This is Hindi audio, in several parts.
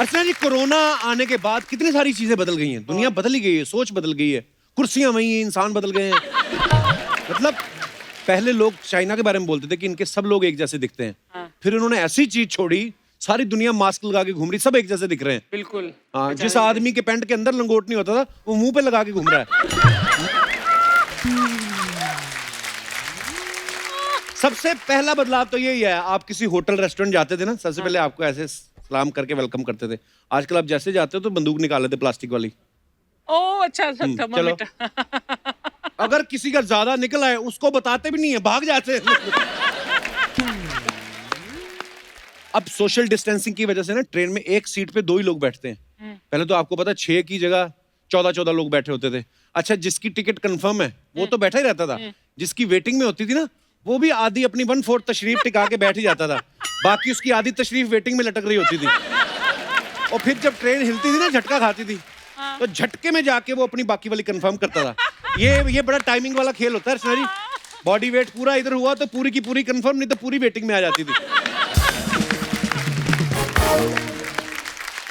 अर्चना जी, कोरोना आने के बाद कितनी सारी चीजें बदल गई हैं, दुनिया बदल ही गई है, सोच बदल गई है, कुर्सियां वही हैं, इंसान बदल गए हैं। मतलब पहले लोग चाइना के बारे में बोलते थे कि इनके सब लोग एक जैसे दिखते हैं। फिर उन्होंने ऐसी चीज छोड़ी, सारी दुनिया मास्क लगा के घूम रही, सब एक जैसे दिख रहे हैं। बिल्कुल। हाँ, जिस आदमी के पैंट के अंदर लंगोट नहीं होता था, वो मुंह पे लगा के घूम रहा है। सबसे पहला बदलाव तो यही है, आप किसी होटल रेस्टोरेंट जाते थे ना, सबसे पहले आपको ऐसे सलाम करके वेलकम करते थे। आजकल आप जैसे जाते हो तो बंदूक निकाल लेते प्लास्टिक वाली। ओ अच्छा, चलो। अगर किसी का ज्यादा निकल आए उसको बताते भी नहीं है, भाग जाते हैं। अब सोशल डिस्टेंसिंग की वजह से ना ट्रेन में एक सीट पे 2 ही लोग बैठते हैं। पहले तो आपको पता 6 की जगह 14-14 लोग बैठे होते थे। अच्छा, जिसकी टिकट कंफर्म है वो तो बैठा ही रहता था, जिसकी वेटिंग में होती थी ना, वो भी आधी अपनी 1/4 तशरीफ टिका के बैठ ही जाता था, बाकी उसकी आधी तशरीफ वेटिंग में लटक रही होती थी। और फिर जब ट्रेन हिलती थी ना, झटका खाती थी, तो झटके में जाके वो अपनी बाकी वाली कंफर्म करता था। ये बड़ा टाइमिंग वाला खेल होता है अर्चना जी। बॉडी वेट पूरा इधर हुआ तो पूरी की पूरी कंफर्म, नहीं तो पूरी वेटिंग में आ जाती थी।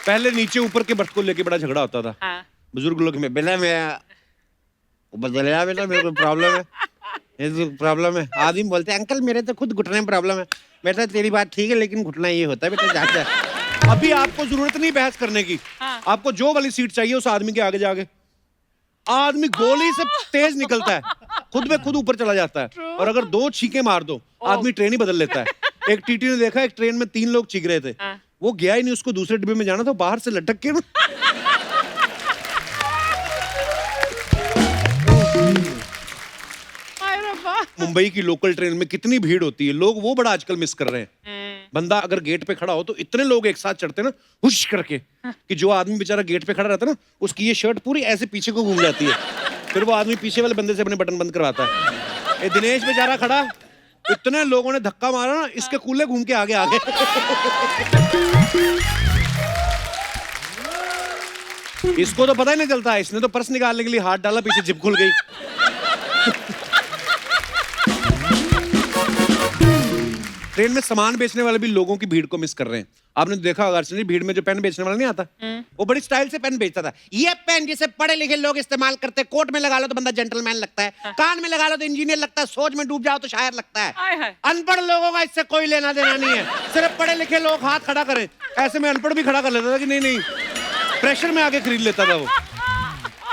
पहले नीचे ऊपर के बर्थ को लेके बड़ा झगड़ा होता था। बुजुर्ग लोग में बेटा मेरे को प्रॉब्लम है, ये तो प्रॉब्लम है। आदमी बोलते हैं अंकल मेरे तो खुद घुटने में प्रॉब्लम है। बेटा तेरी बात ठीक है, लेकिन घुटना ये होता है बेटा, जाके अभी आपको जरूरत नहीं बहस करने की। आपको जो वाली सीट चाहिए उस आदमी के आगे जाके, आदमी गोली से तेज निकलता है, खुद में खुद ऊपर चला जाता है। और अगर 2 छींके मार दो, आदमी ट्रेन ही बदल लेता है। एक टीटी ने देखा, एक ट्रेन में 3 लोग चीख रहे थे, वो गया ही नहीं, उसको दूसरे डिब्बे में जाना था, बाहर से लटक के ना मुंबई की लोकल ट्रेन में कितनी भीड़ होती है, लोग वो बड़ा आजकल मिस कर रहे हैं। बंदा अगर गेट पे खड़ा हो तो इतने लोग एक साथ चढ़ते ना हुश करके, कि जो आदमी बेचारा गेट पे खड़ा रहता है ना, उसकी ये शर्ट पूरी ऐसे पीछे को घूम जाती है। फिर वो आदमी पीछे वाले बंदे से अपने बटन बंद करवाता है। ये दिनेश बेचारा खड़ा, इतने लोगों ने धक्का मारा ना, इसके कूल्हे घूम के आगे आ गए। इसको तो पता ही नहीं चलता, इसने तो पर्स निकालने के लिए हाथ डाला, पीछे जिप खुल गई। ट्रेन में सामान बेचने वाले भी लोगों की भीड़ को मिस कर रहे हैं। आपने देखा होगा अर्चना जी, भीड़ में जो पेन बेचने वाला नहीं आता, वो बड़ी स्टाइल से पेन बेचता था। ये पेन जिसे पढ़े लिखे लोग इस्तेमाल करते हैं, कोट में लगा लो तो बंदा जेंटलमैन लगता है, कान में लगा लो तो इंजीनियर लगता है, सोच में डूब जाओ तो शायर लगता है। अनपढ़ लोगों का इससे कोई लेना देना नहीं है, सिर्फ पढ़े लिखे लोग हाथ खड़ा करें। ऐसे में अनपढ़ भी खड़ा कर लेता था कि नहीं, प्रेशर में आके खरीद लेता था वो।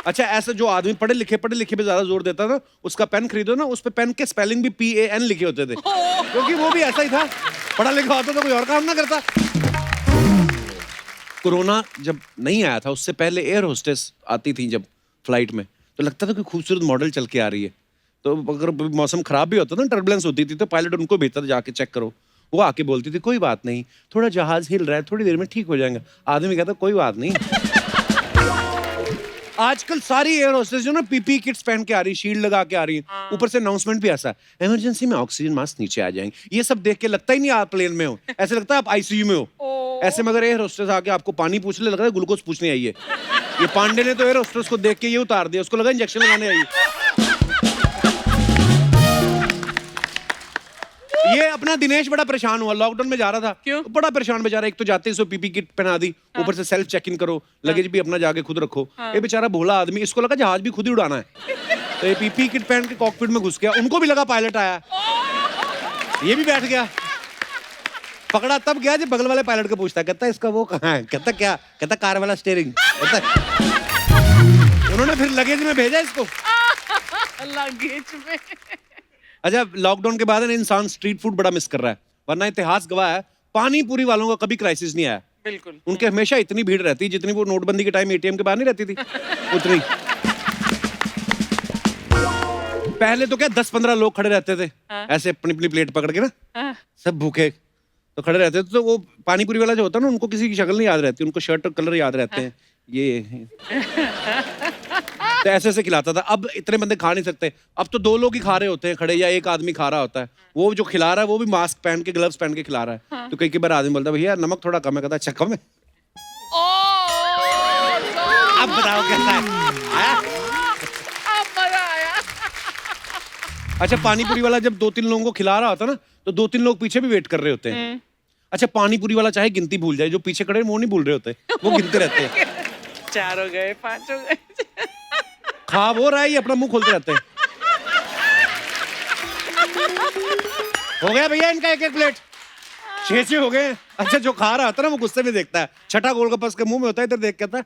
अच्छा, ऐसा जो आदमी पढ़े लिखे पे ज्यादा जोर देता था, उसका पेन खरीदो ना, उस पे पेन के स्पेलिंग भी PAN लिखे होते थे, क्योंकि वो भी ऐसा ही था, पढ़ा लिखा होता तो कोई और काम ना करता। कोरोना जब नहीं आया था, उससे पहले एयर होस्टेस आती थी जब फ्लाइट में, तो लगता था कि खूबसूरत मॉडल चल के आ रही है। तो अगर मौसम खराब भी होता था, टर्बुलेंस होती थी, तो पायलट उनको भेजता था जाके चेक करो। वो आके बोलती थी कोई बात नहीं, थोड़ा जहाज हिल रहा है, थोड़ी देर में ठीक हो जाएगा। आदमी कहता कोई बात नहीं। आजकल सारी एयर होस्टेस जो ना PPE किट्स पहन के आ रही, शील्ड लगा के आ रही है, ऊपर से अनाउंसमेंट भी ऐसा, इमरजेंसी में ऑक्सीजन मास्क नीचे आ जाएंगे। ये सब देख के लगता ही नहीं आप प्लेन में हो, ऐसे लगता है आप ICU में हो। ऐसे मगर एयर होस्टेस आके आपको पानी पूछ ले, लग रहा है ग्लूकोज पूछने आई है। ये पांडे ने तो एयर होस्टेस को देख के ये उतार दिया, उसको लगा इंजेक्शन लगाने आई। ये अपना दिनेश बड़ा परेशान हुआ, लॉकडाउन में जा रहा था। क्यों? बड़ा परेशान बेचारा, एक तो जाते ही PPE किट पहना दी, ऊपर से सेल्फ चेक इन करो, लगेज भी अपना जाके खुद रखो। ये बेचारा भोला आदमी, इसको लगा जहाज भी खुद ही उड़ाना है, तो ये PPE किट पहन के कॉकपिट में घुस गया। उनको भी लगा पायलट आया, ये भी बैठ गया। पकड़ा तब गया जब बगल वाले पायलट को पूछता, कहता इसका वो कहाँ है, कहता क्या, कहता कार वाला स्टीयरिंग। उन्होंने फिर लगेज में भेजा इसको, लगेज में। अच्छा, लॉकडाउन के बाद इंसान स्ट्रीट फूड बड़ा मिस कर रहा है, वरना इतिहास गवाह है पानी पूरी वालों का कभी क्राइसिस नहीं आया। बिल्कुल। उनके हमेशा इतनी भीड़ रहती है जितनी वो नोटबंदी के टाइम ATM के बाहर नहीं रहती थी, उतनी। पहले तो क्या 10-15 लोग खड़े रहते थे, ऐसे अपनी अपनी प्लेट पकड़ के ना, सब भूखे तो खड़े रहते थे। तो वो पानी पूरी वाला जो होता है ना, उनको किसी की शक्ल नहीं याद रहती, उनको शर्ट और कलर याद रहते हैं। ये तो ऐसे खिलाता था। अब इतने बंदे खा नहीं सकते, अब तो 2 लोग ही खा रहे होते हैं खड़े, या एक आदमी खा रहा होता है। वो जो खिला रहा है वो भी मास्क पहन के, ग्लव्स पहन के खिला रहा है। तो कई बार आदमी बोलता है भैया नमक थोड़ा कम है, कहता अच्छा कम है। अब बताओ कैसा है? अच्छा, पानी पूरी वाला जब 2-3 लोगों को खिला रहा होता ना, तो 2-3 लोग पीछे भी वेट कर रहे होते हैं। अच्छा पानी पूरी वाला चाहे गिनती भूल जाए, जो पीछे खड़े हैं वो नहीं भूल रहे होते, वो गिनते रहते हैं। 4 हो गए, 5 हो गए। खा वो रहा है, ये अपना मुंह खोलते रहते हैं। हो गया भैया इनका 1-1 प्लेट, 6-6 हो गए। अच्छा जो खा रहा था ना वो गुस्से में देखता है, छठा गोलगप्पा उसके मुंह में होता है, इधर देख के कहता है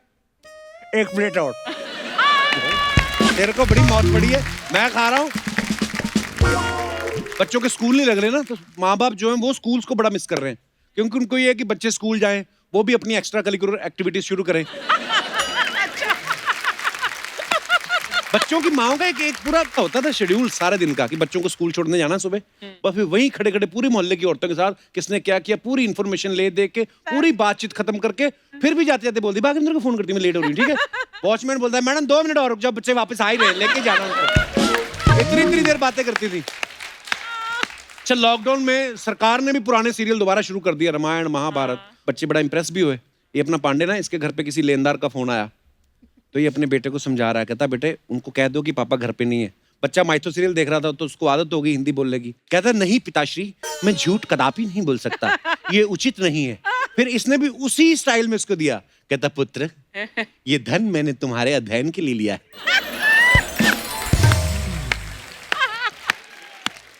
1 प्लेट और। तेरे को बड़ी मौत पड़ी है, मैं खा रहा हूँ। बच्चों के स्कूल नहीं लग रहे ना, तो माँ बाप जो हैं वो स्कूल्स को बड़ा मिस कर रहे हैं, क्योंकि उनको ये है कि बच्चे स्कूल जाएं, वो भी अपनी एक्स्ट्रा करिकुलर एक्टिविटीज शुरू करें। बच्चों की माओ का एक पूरा होता था शेड्यूल सारे दिन का, कि बच्चों को स्कूल छोड़ने जाना सुबह, बस फिर वहीं खड़े खड़े पूरी मोहल्ले की औरतों के साथ किसने क्या किया पूरी इन्फॉर्मेशन ले दे के पूरी बातचीत खत्म करके फिर भी जाते जाते बोलती भागिंदर को फोन करती मैं लेट हो रही हूँ, ठीक है। वॉचमैन बोलता है मैडम 2 मिनट और रुक जाओ, बच्चे वापस आ ही रहे, लेके जाना उनको। इतनी देर बातें करती थी। अच्छा लॉकडाउन में सरकार ने भी पुराने सीरियल दोबारा शुरू कर दिया, रामायण महाभारत। बच्चे बड़ा इंप्रेस भी हुए। ये अपना पांडे ना, इसके घर पे किसी लेनदार का फोन आया, तो ये अपने बेटे को समझा रहा है, कहता बेटे उनको कह दो कि पापा घर पे नहीं है। बच्चा माइथो सीरियल देख रहा था तो उसको आदत हो गई हिंदी बोलने की, कहता नहीं पिताश्री मैं झूठ कदापि नहीं बोल सकता, ये उचित नहीं है। फिर इसने भी उसी स्टाइल में उसको दिया, कहता पुत्र ये धन मैंने तुम्हारे अध्ययन के लिए लिया है।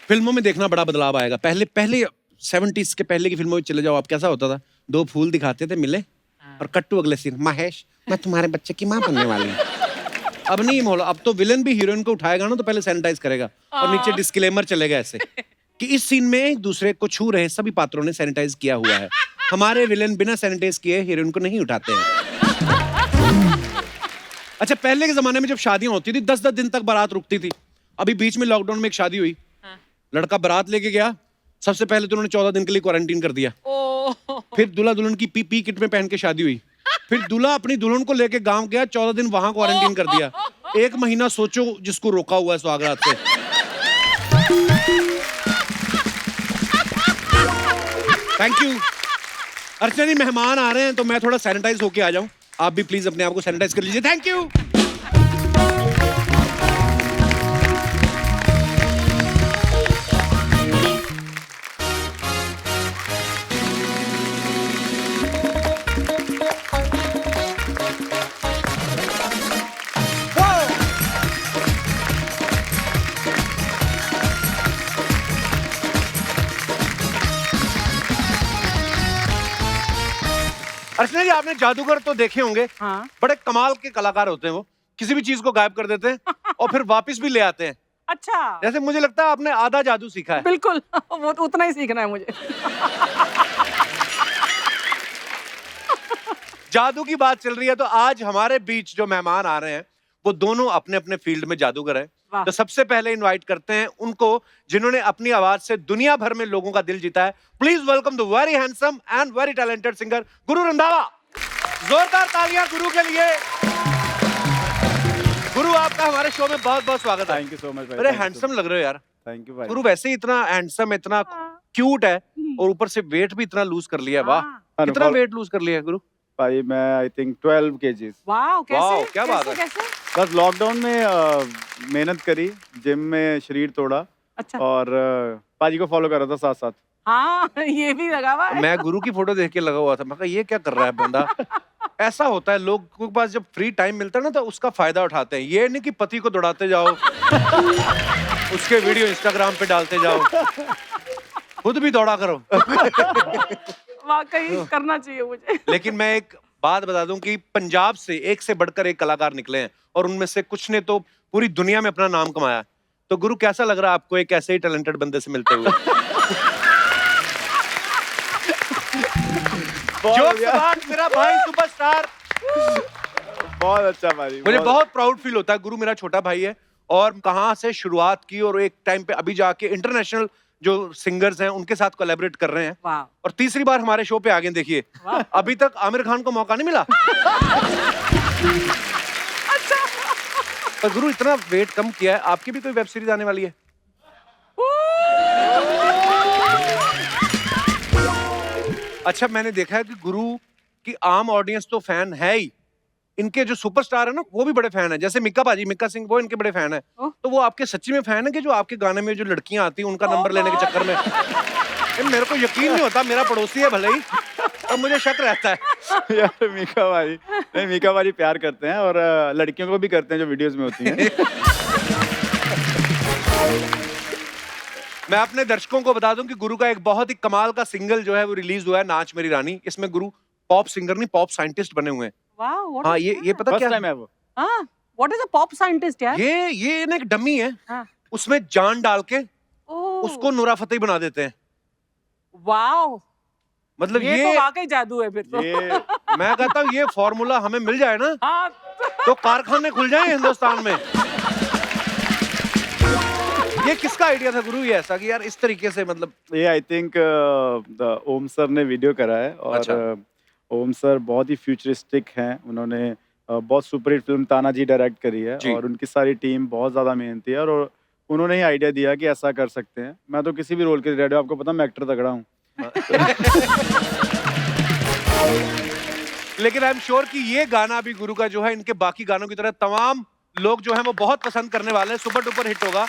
फिल्मों में देखना बड़ा बदलाव आएगा। पहले 70s के पहले की फिल्मों में चले जाओ आप, कैसा होता था, 2 फूल दिखाते थे मिले और कट्टू अगले सीन, महेश मैं तुम्हारे बच्चे की माँ बनने वाली हूँ। अब नहीं माहौल, अब तो विलन भी हीरोइन को उठाएगा ना तो पहले सैनिटाइज करेगा और नीचे डिस्क्लेमर चलेगा ऐसे कि इस सीन में एक दूसरे को छू रहे सभी पात्रों ने सैनिटाइज किया हुआ है, हमारे विलन बिना सैनिटाइज किए हीरोइन को नहीं उठाते हैं। अच्छा पहले के जमाने में जब शादियां होती थी 10-10 दिन तक बारात रुकती थी। अभी बीच में लॉकडाउन में एक शादी हुई, लड़का बारात लेके गया, सबसे पहले तो उन्होंने 14 दिन के लिए क्वारंटीन कर दिया। फिर दूल्हा दुल्हन की पी किट में पहन के शादी हुई। फिर दूल्हा अपनी दुल्हन को लेके गांव गया, 14 दिन वहां क्वारंटीन कर दिया। 1 महीना सोचो जिसको रोका हुआ है सुहागरात से। थैंक यू अर्चना जी, मेहमान आ रहे हैं तो मैं थोड़ा सैनिटाइज होके आ जाऊं, आप भी प्लीज अपने आप को सैनिटाइज कर लीजिए। Thank you. अर्चना जी आपने जादूगर तो देखे होंगे, हाँ। बड़े कमाल के कलाकार होते हैं वो, किसी भी चीज को गायब कर देते हैं और फिर वापस भी ले आते हैं। अच्छा जैसे मुझे लगता है आपने आधा जादू सीखा है। बिल्कुल वो तो उतना ही सीखना है मुझे। जादू की बात चल रही है तो आज हमारे बीच जो मेहमान आ रहे हैं वो दोनों अपने अपने फील्ड में जादूगर हैं। तो सबसे पहले इनवाइट करते हैं उनको जिन्होंने अपनी आवाज से दुनिया भर में लोगों का दिल जीता है। Please welcome the very handsome and very talented singer Guru Randhawa. जोरदार तालियां गुरु के लिए। गुरु आपका हमारे शो में बहुत बहुत स्वागत है। थैंक यू सो मच भाई। अरे हैंडसम लग रहे हो यार। थैंक यू भाई। गुरु वैसे ही इतना हैंडसम, इतना क्यूट है और ऊपर से वेट भी इतना लूज कर लिया है। वाह कितना वेट लूज कर लिया है गुरु? भाई मैं आई थिंक 12 kgs। वाह कैसे? क्या बात है। कैसे? बस लॉकडाउन में मेहनत करी, जिम में शरीर तोड़ा। अच्छा। और पाजी को फॉलो कर रहा था साथ साथ। हाँ ये भी लगा हुआ है। मैं गुरु की फोटो देख के लगा हुआ था, मैं कहा ये क्या कर रहा है बंदा। ऐसा होता है लोग के पास जब फ्री टाइम मिलता है ना तो उसका फायदा उठाते हैं। ये नहीं कि पति को दौड़ाते जाओ उसके वीडियो इंस्टाग्राम पे डालते जाओ, खुद भी दौड़ा करो। वाकई करना चाहिए मुझे। लेकिन मैं एक बात बता दूं कि पंजाब से एक से बढ़कर एक कलाकार निकले हैं और उनमें से कुछ ने तो पूरी दुनिया में अपना नाम कमाया। तो गुरु कैसा लग रहा है आपको एक ऐसे ही टैलेंटेड बंदे से मिलते हुए? मेरा भाई सुपरस्टार। बहुत अच्छा भाई। मुझे बहुत प्राउड फील होता है। गुरु मेरा छोटा भाई है और कहाँ से शुरुआत की और एक टाइम पे अभी जाके इंटरनेशनल जो सिंगर्स हैं उनके साथ कोलैबोरेट कर रहे हैं। वाह। और तीसरी बार हमारे शो पे आ गए। देखिए अभी तक आमिर खान को मौका नहीं मिला। अच्छा। तो गुरु इतना वेट कम किया है, आपकी भी कोई वेब सीरीज आने वाली है? अच्छा मैंने देखा है कि गुरु की आम ऑडियंस तो फैन है ही, इनके जो सुपरस्टार है ना वो भी बड़े फैन है। जैसे मिक्का पाजी, मिक्का सिंह, वो इनके बड़े फैन है। तो वो आपके सच्ची में फैन है कि जो आपके गाने में जो लड़कियां आती हैं उनका नंबर लेने के चक्कर में? मेरे को यकीन नहीं होता, मेरा पड़ोसी है भले ही, अब मुझे शक रहता है। यार मीका भाई, नहीं मीका भाई प्यार करते हैं और लड़कियों को भी करते हैं जो वीडियोस में होती हैं। मैं अपने दर्शकों को बता दूं कि गुरु का एक बहुत ही कमाल का सिंगल जो है वो रिलीज हुआ है, नाच मेरी रानी। इसमें गुरु पॉप सिंगर नहीं, पॉप साइंटिस्ट बने हुए हैं। वाओ, हाँ, ये पता फर्स्ट क्या टाइम है वो। हाँ, what is a pop scientist यार? ये ना एक डमी है, हाँ। उसमें जान डाल के ओह, उसको नूरा फतेही बना देते हैं। वाओ, मतलब ये तो वाकई जादू है फिर तो। ये मैं कहता हूँ ये फॉर्मूला हमें मिल जाए ना हाँ, तो कारखाने खुल जाए हिंदुस्तान में। ये किसका आइडिया था गुरु, ये ऐसा कि यार इस तरीके से, मतलब ये आई थिंक ओम सर ने वीडियो करा है और अच्छा। ओम सर बहुत ही फ्यूचरिस्टिक हैं। उन्होंने बहुत सुपरहिट फिल्म तानाजी डायरेक्ट करी है जी। और उनकी सारी टीम बहुत ज़्यादा मेहनती है और उन्होंने ही आइडिया दिया कि ऐसा कर सकते हैं। मैं तो किसी भी रोल के लिए रेडी हूं, आपको पता मैं एक्टर तगड़ा हूँ। लेकिन आई एम श्योर कि ये गाना भी गुरु का जो है इनके बाकी गानों की तरह तमाम लोग जो है वो बहुत पसंद करने वाले हैं। सुपर डुपर हिट होगा।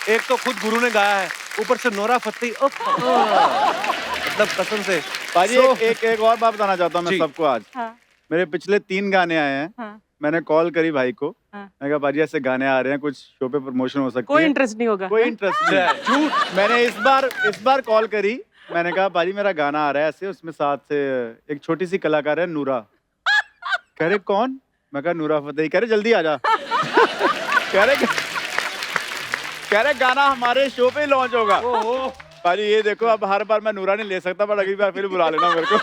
एक तो खुद गुरु ने गाया है, ऊपर से नूरा फतेही, मतलब कसम से। भाजी So- एक और बात बताना चाहता हूँ मैं जी। सबको आज। हाँ, मेरे पिछले 3 गाने आए हैं। हाँ, मैंने कॉल करी भाई को, हाँ। मैं कहा भाजी ऐसे गाने आ रहे हैं, कुछ शो पे प्रमोशन हो सकती कोई है। इंटरेस्ट नहीं होगा। कोई इंटरेस्ट नहीं है। झूठ। मैंने इस बार कॉल करी, मैंने कहा भाजी मेरा गाना आ रहा है ऐसे, उसमें साथ से एक छोटी सी कलाकार है नूरा। कह रहे कौन? मैं कहा नूरा फतेही। कह रहे जल्दी आ जा। कह रहे गाना हमारे शो पे लॉन्च होगा। ओहो। भाजी ये देखो, अब हर बार मैं नूरा नहीं ले सकता, पर अगली बार फिर बुला लेना मेरे को।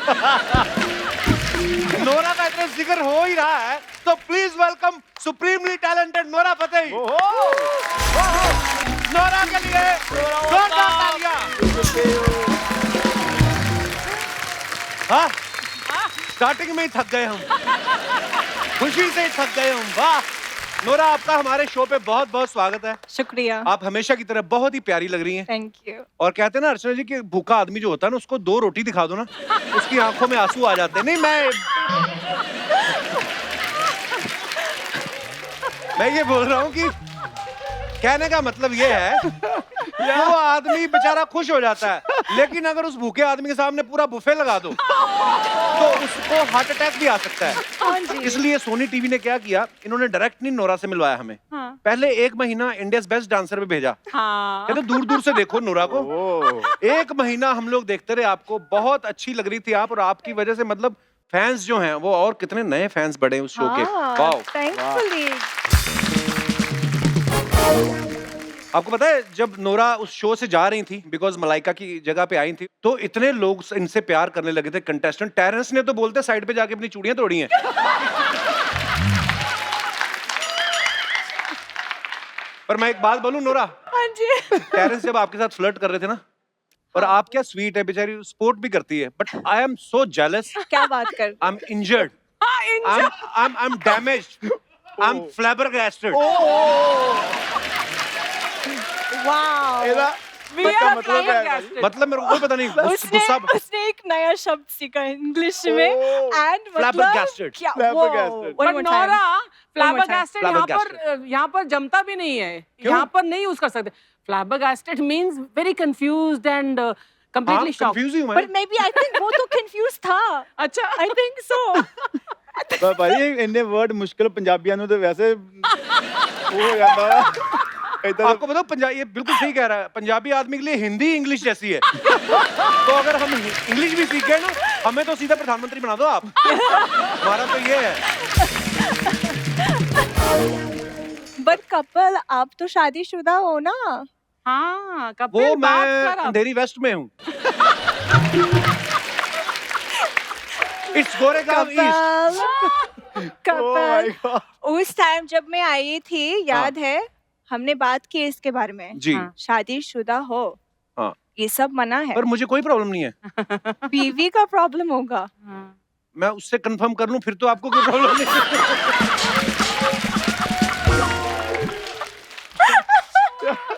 नोरा का इतना जिक्र हो ही रहा है तो please welcome supremely talented Nora Fatehi. Nora के लिए जोरदार तालियां। हाँ, स्टार्टिंग में ही थक गए हम, खुशी से ही थक गए हम। वाह नोरा, आपका हमारे शो पे बहुत बहुत स्वागत है। शुक्रिया। आप हमेशा की तरह बहुत ही प्यारी लग रही हैं। Thank you. और कहते हैं ना अर्चना जी कि भूखा आदमी जो होता है ना, उसको 2 रोटी दिखा दो ना, उसकी आंखों में आंसू आ जाते हैं। नहीं, मैं ये बोल रहा हूँ कि कहने का मतलब ये है कि वो आदमी बेचारा खुश हो जाता है, लेकिन अगर उस भूखे आदमी के सामने पूरा बुफे लगा दो तो उसको हार्ट अटैक भी आ सकता है। हाँ जी। इसलिए सोनी टीवी ने क्या किया, इन्होंने डायरेक्ट नहीं नोरा से मिलवाया हमें। हाँ। पहले 1 महीना इंडियाज बेस्ट डांसर पे भेजा। हाँ। कहते दूर दूर से देखो नोरा को। 1 महीना हम लोग देखते रहे आपको, बहुत अच्छी लग रही थी आप, और आपकी वजह से मतलब फैंस जो हैं वो और कितने नए फैंस बढ़े उस शो के। वाओ। थैंकफुली। आपको पता है जब नोरा उस शो से जा रही थी, बिकॉज मलाइका की जगह पे आई थी, तो इतने लोग इनसे प्यार करने लगे थे कंटेस्टेंट। टेरेंस ने तो बोलते साइड पे जाके अपनी चूड़ियां तोड़ी हैं। पर मैं एक बात बोलूं नोरा, हाँ जी। टेरेंस जब आपके साथ फ्लर्ट कर रहे थे ना, और आप क्या स्वीट है, बेचारी स्पोर्ट भी करती है, but I am so jealous. क्या बात कर? I am injured, I am damaged, I am flabbergasted. Wow. We are flabbergasted. मतलब मेरे को कोई पता नहीं गुस्सा। उसने एक नया शब्द सीखा इंग्लिश में एंड मतलब Flabbergasted. क्या? Flabbergasted. But Nora, flabbergasted Flabbergasted. यहाँ पर जमता भी नहीं है, यहाँ पर नहीं यूज कर सकते। Flabbergasted means very confused and completely shocked. Confuse ही हूं मैं। But maybe I think वो तो कंफ्यूज था। अच्छा, आई थिंक सो। पर भाई इन्ने वर्ड मुश्किल पंजाबियां ਨੂੰ ਤੇ वैसे वो हो जाता है। आपको बताओ पंजाबी, ये बिल्कुल सही कह रहा है, पंजाबी आदमी के लिए हिंदी इंग्लिश जैसी है। तो अगर हम इंग्लिश भी सीख गए ना, हमें तो सीधा प्रधानमंत्री बना दो आप। हमारा तो ये है। बट कपल आप तो शादीशुदा हो ना? हाँ, वो कपिल बात मैं कर अब। अंधेरी वेस्ट में हूँ। It's Goregaon east. कपल उस टाइम जब मैं आई थी, याद है हमने बात की इसके बारे में। जी। हाँ। शादीशुदा हो, हाँ। ये सब मना है। पर मुझे कोई प्रॉब्लम नहीं है। बीवी का प्रॉब्लम होगा। हाँ। मैं उससे कंफर्म कर लूं, फिर तो आपको कोई प्रॉब्लम नहीं।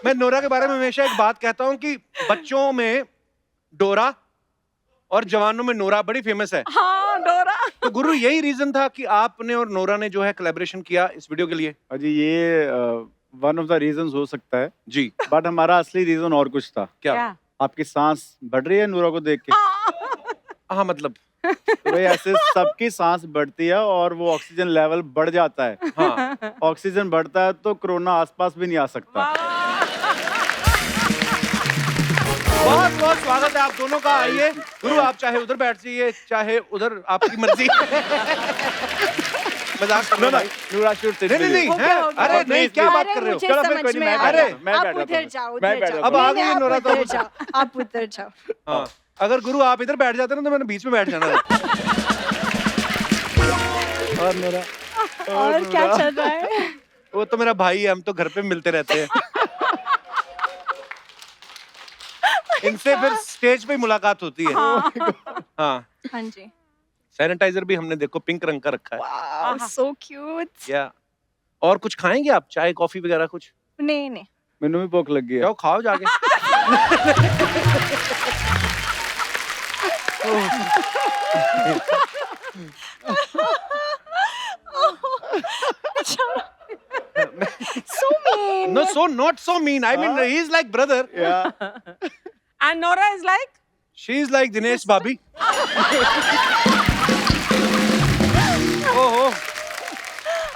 मैं नोरा के बारे में हमेशा एक बात कहता हूं कि बच्चों में डोरा और जवानों में नोरा बड़ी फेमस है। हाँ, डोरा। तो गुरु यही रीजन था कि आपने और नोरा ने जो है कोलैबोरेशन किया इस वीडियो के लिए। अजी ये वन ऑफ द रीजंस हो सकता है, जी। बट हमारा असली रीजन और कुछ था। क्या? आपकी सांस बढ़ रही है नूरा को देख के? हाँ मतलब तो भाई ऐसे सबकी सांस बढ़ती है और वो ऑक्सीजन लेवल बढ़ जाता है। हाँ ऑक्सीजन बढ़ता है तो कोरोना आसपास भी नहीं आ सकता। बहुत बहुत स्वागत है आप दोनों का। आइए गुरु, आप चाहे उधर बैठ जाइए चाहे उधर, आपकी मर्जी। मजाक कर रहा हूं भाई। नूरा शुड सिट। नहीं नहीं Okay, हैं? okay. अरे Please, नहीं, क्या please. बात कर रहे हो? मुझे चलो फिर समझ कोई नहीं, में मैं आ बैठ रहा जाता हूं, मैं आप बैठ उधर जाता जाओ, हूं, मैं उधर बैठ जाओ। जाता अब आ नहीं, गई आप नूरा तो उधर जाओ, आप उधर जाओ। हाँ, अगर गुरु आप इधर बैठ जाते ना तो मैंने बीच में बैठ जाना था। और नूरा और क्या चल रहा है? वो तो मेरा भाई है, हम तो घर पे मिलते रहते हैं। इनसे फिर स्टेज पे मुलाकात होती है। हाँ, हाँ जी। सैनिटाइजर भी हमने देखो पिंक रंग का रखा है। Wow, so cute. या और कुछ खाएंगे आप, चाय कॉफी वगैरह कुछ? नहीं नहीं। मैनू भी भूख लगी है। जाओ खाओ जाके। So mean. No, so not so mean. I mean, he is like brother. Yeah. And Nora is like, She is like Dinesh Bhabhi. ओहो,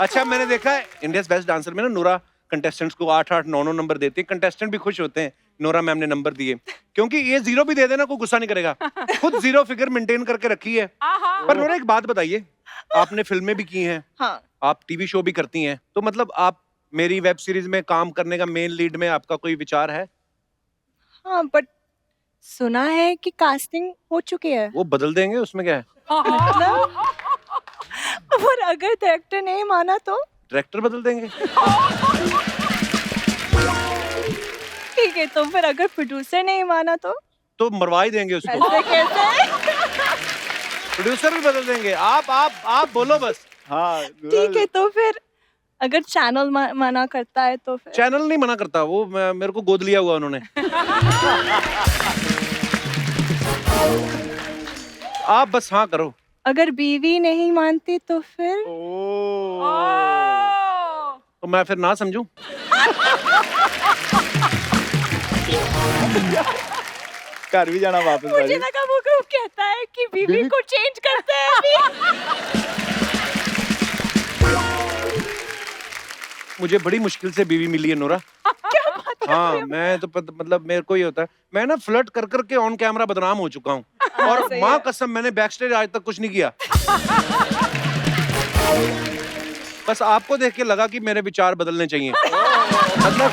अच्छा मैंने देखा है इंडियाज बेस्ट डांसर में ना नूरा कंटेस्टेंट्स को 8-8, 9-9 नंबर देती है। कंटेस्टेंट भी खुश होते हैं नूरा मैम ने नंबर दिए, क्योंकि ये 0 भी दे देना कोई गुस्सा नहीं करेगा। खुद 0 फिगर मेंटेन करके रखी है। पर नूरा एक बात बताइए, आपने फिल्में भी की हैं, हाँ। आप टीवी शो भी करती हैं, तो मतलब आप मेरी वेब सीरीज में काम करने का मेन लीड में आपका कोई विचार है? हाँ, बट सुना है कि कास्टिंग हो चुकी है। वो बदल देंगे, उसमें क्या है? मतलब और अगर डायरेक्टर नहीं माना तो? डायरेक्टर बदल देंगे। ठीक है, तो फिर अगर प्रोड्यूसर नहीं माना तो मरवा ही देंगे उसको। ऐसे कैसे? प्रोड्यूसर भी बदल देंगे। आप बोलो बस। हाँ ठीक है, तो फिर अगर चैनल मना करता है तो फिर? चैनल नहीं मना करता, वो मेरे को गोद लिया हुआ उन्होंने। आप बस हाँ करो। अगर बीवी नहीं मानती तो फिर? तो मैं फिर ना समझूं? घर भी जाना वापस मुझे भाजी। लगा वो कहता है कि बीवी को चेंज करते हैं अभी। मुझे बड़ी मुश्किल से बीवी मिली है नूरा। हाँ, मैं तो मतलब मेरे को ही होता है, मैं ना फ्लर्ट कर करके ऑन कैमरा बदनाम हो चुका हूँ। और सही माँ है। कसम मैंने बैक स्टेज आज तक कुछ नहीं किया। बस आपको देख के लगा कि मेरे विचार बदलने चाहिए। मतलब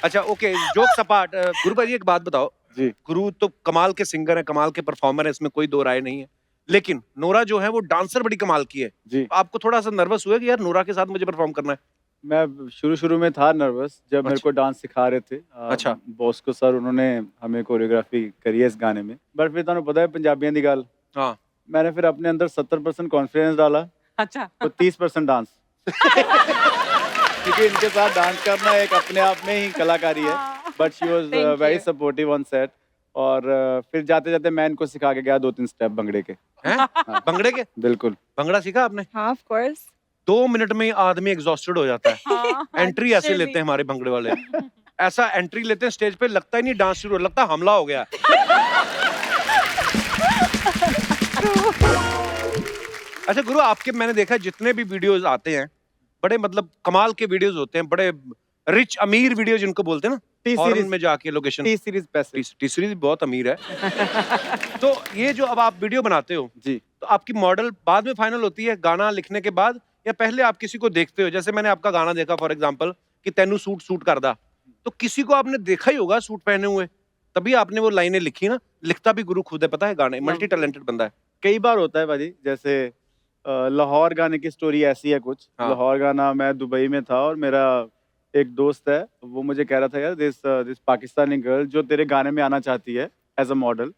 अच्छा ओके, जोक सपाट। गुरु भाई एक बात बताओ जी। गुरु तो कमाल के सिंगर है, कमाल के परफॉर्मर है, इसमें कोई दो राय नहीं है, लेकिन नोरा जो है वो डांसर बड़ी कमाल की है। जी। आपको थोड़ा सा नर्वस हुआ कि यार नोरा के साथ मुझे परफॉर्म करना है? मैं शुरू में था नर्वस जब मेरे को डांस सिखा रहे थे। अच्छा। बॉस को सर उन्होंने हमें कोरियोग्राफी करी है इस गाने में। बट फिर तुहानू पता है पंजाबियों की गल, हाँ मैंने फिर अपने अंदर 70% कॉन्फिडेंस डाला अच्छा, तो 30% डांस। क्योंकि इनके साथ डांस करना एक अपने आप में ही कलाकारी है। But she was Thank very you. Supportive on set. और फिर जाते जाते मैं इनको सिखा के गया 2-3 स्टेप भंगड़े के। हैं? भंगड़े के? बिल्कुल। भंगड़ा सीखा आपने? हाँ, ऑफ कोर्स। 2 मिनट में ही आदमी एग्जॉस्टेड हो जाता है। हाँ, एंट्री ऐसे actually. लेते हैं हमारे भंगड़े वाले, ऐसा एंट्री लेते हैं स्टेज पे, लगता ही नहीं डांस शुरू, लगता है हमला हो गया। अच्छा गुरु, आपके मैंने देखा है जितने भी वीडियोस आते हैं बड़े मतलब कमाल के वीडियोस होते हैं, बड़े रिच अमीर वीडियो जिनको बोलते हैं ना, टी फॉरेन सीरीज में जाके लोकेशन। टी सीरीज पैसे। टी सीरीज बहुत अमीर है। तो ये जो अब आप वीडियो बनाते हो, जी। तो आपकी मॉडल बाद में फाइनल होती है गाना लिखने के बाद, या पहले आप किसी को देखते हो? जैसे मैंने आपका गाना देखा फॉर एग्जांपल कि तेनू सूट करदा, तो किसी को आपने देखा ही होगा सूट पहने हुए, तभी आपने वो लाइनें लिखी ना। लिखता भी गुरु खुद है, पता है, गाने मल्टी टैलेंटेड बंदा है। कई बार होता है भाजी, जैसे लाहौर गाने की स्टोरी ऐसी है कुछ। हाँ। लाहौर गाना मैं दुबई में था और मेरा एक दोस्त है, वो मुझे कह रहा था यार दिस पाकिस्तानी गर्ल जो तेरे गाने में आना चाहती है एज अ मॉडल।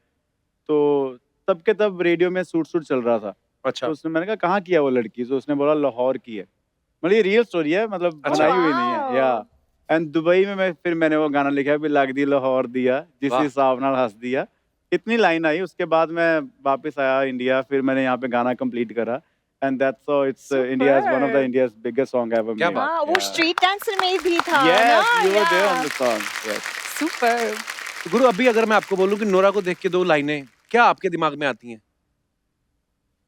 तो तब के तब रेडियो में सूट चल रहा था। अच्छा तो उसने मैंने कहा कहाँ किया वो लड़की, तो उसने बोला लाहौर की है। मतलब ये रियल स्टोरी है, मतलब अच्छा। बनाई हुई नहीं है। या एंड दुबई में फिर मैंने वो गाना लिखा भी लग दी लाहौर दिया जिस वाह। हिसाब नाल हंस दिया। इतनी लाइन आई, उसके बाद मैं वापस आया इंडिया, फिर मैंने यहाँ पे गाना कंप्लीट करा and that's so it's India is one of the India's biggest song ever क्या मेड। बात। हाँ, वो स्ट्रीट डांसर में भी था Yes, ना? you were there Yeah. on the song. Yes. Super. गुरु अभी अगर मैं आपको बोलूं कि नोरा को देख के 2 लाइनें, क्या आपके दिमाग में आती हैं?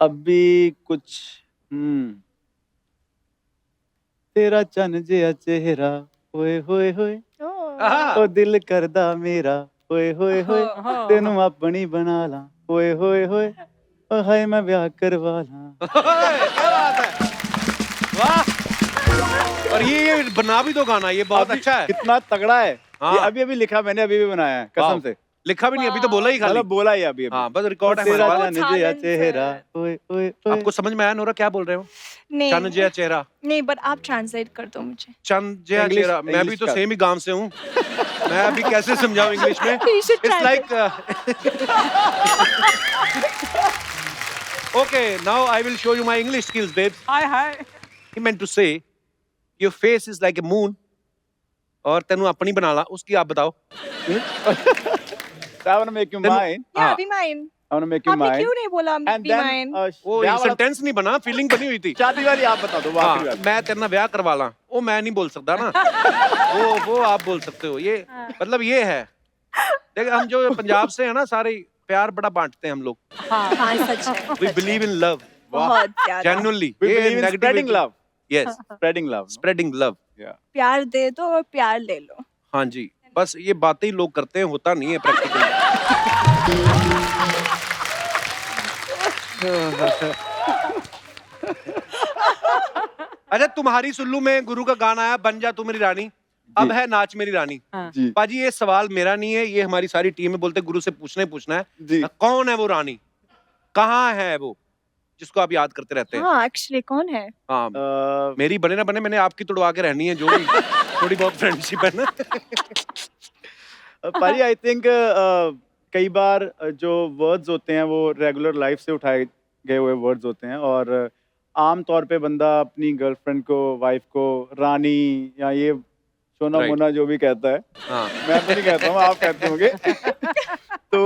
अभी कुछ तेरा चन जिहा चेहरा होए होए होए ओ दिल करदा मेरा होए होए होए तेनू अपनी बना ला होए होए होए ओ हाय मैं ब्याह करवा ला। क्या बात है, वाह। और ये बना भी दो गाना, ये बहुत अच्छा है। कितना तगड़ा है। हाँ। ये अभी लिखा मैंने, अभी बनाया है कसम से। लिखा भी नहीं, अभी तो बोला ही खाली। मतलब बोला ही अभी। हाँ, बस रिकॉर्ड है तेरा हमारे पास। चन जिहा चेहरा ओए ओए ओए। आपको समझ में आया नोरा क्या बोल रहे हो? नहीं चन जिया चेहरा, नहीं, बट आप ट्रांसलेट कर दो मुझे। चन जिया English- चेहरा। मैं भी English तो का। सेम ही गांव से हूँ। मैं अभी कैसे समझाऊं इंग्लिश में? You should It's try like okay, now I will show you my English skills, babes. Hi hi. He meant to say, your face is like a moon. और तेनू अपनी बना ला, उसकी आप बताओ। I wanna make you mine. या हाँ। अभी mine. I wanna make you आपने mine. क्यों नहीं बोला And बी then माइन? वो ब्याह वाला- सेंटेंस नहीं बना, फीलिंग बनी हुई थी। शादी वाली आप बता दो, वो आखिरी हाँ, वाली। मैं तेरे ना ब्याह करवा ला, वो मैं नहीं बोल सकता ना। वो आप बोल सकते हो। ये मतलब ये है। देख हम जो पंजाब से है ना, सारे प्यार बड़ा बांटते हैं हम लोग। हाँ सच है। We believe in love, बहुत ज्यादा। genuinely. We ये believe in negativity- spreading love. Yes, Spreading love. no? spreading love. Yeah. प्यार दे दो और प्यार ले लो। हाँ जी, बस ये बातें ही लोग करते हैं, होता नहीं है प्रैक्टिकली। अच्छा, तुम्हारी सुल्लू में गुरु का गाना आया, बन जा तू मेरी रानी। अब है नाच मेरी रानी। जी पाजी ये सवाल मेरा नहीं है, ये हमारी सारी टीम में बोलते गुरु से पूछना है जी। कौन है वो रानी, कहाँ है वो जिसको आप याद करते रहते हैं? हाँ एक्चुअली कौन है? हाँ, मेरी बने ना बने, मैंने आपकी तोड़वा के रहनी है, जो भी थोड़ी बहुत फ्रेंडशिप है ना। पाजी आई थिंक कई बार जो वर्ड्स होते हैं वो रेगुलर लाइफ से उठाए गए हुए वर्ड्स होते हैं, और आम तौर पे बंदा अपनी गर्लफ्रेंड को, वाइफ को रानी या ये सोना Right. मोना जो भी कहता है, हाँ, मैं तो नहीं कहता हूँ, आप कहते होंगे। तो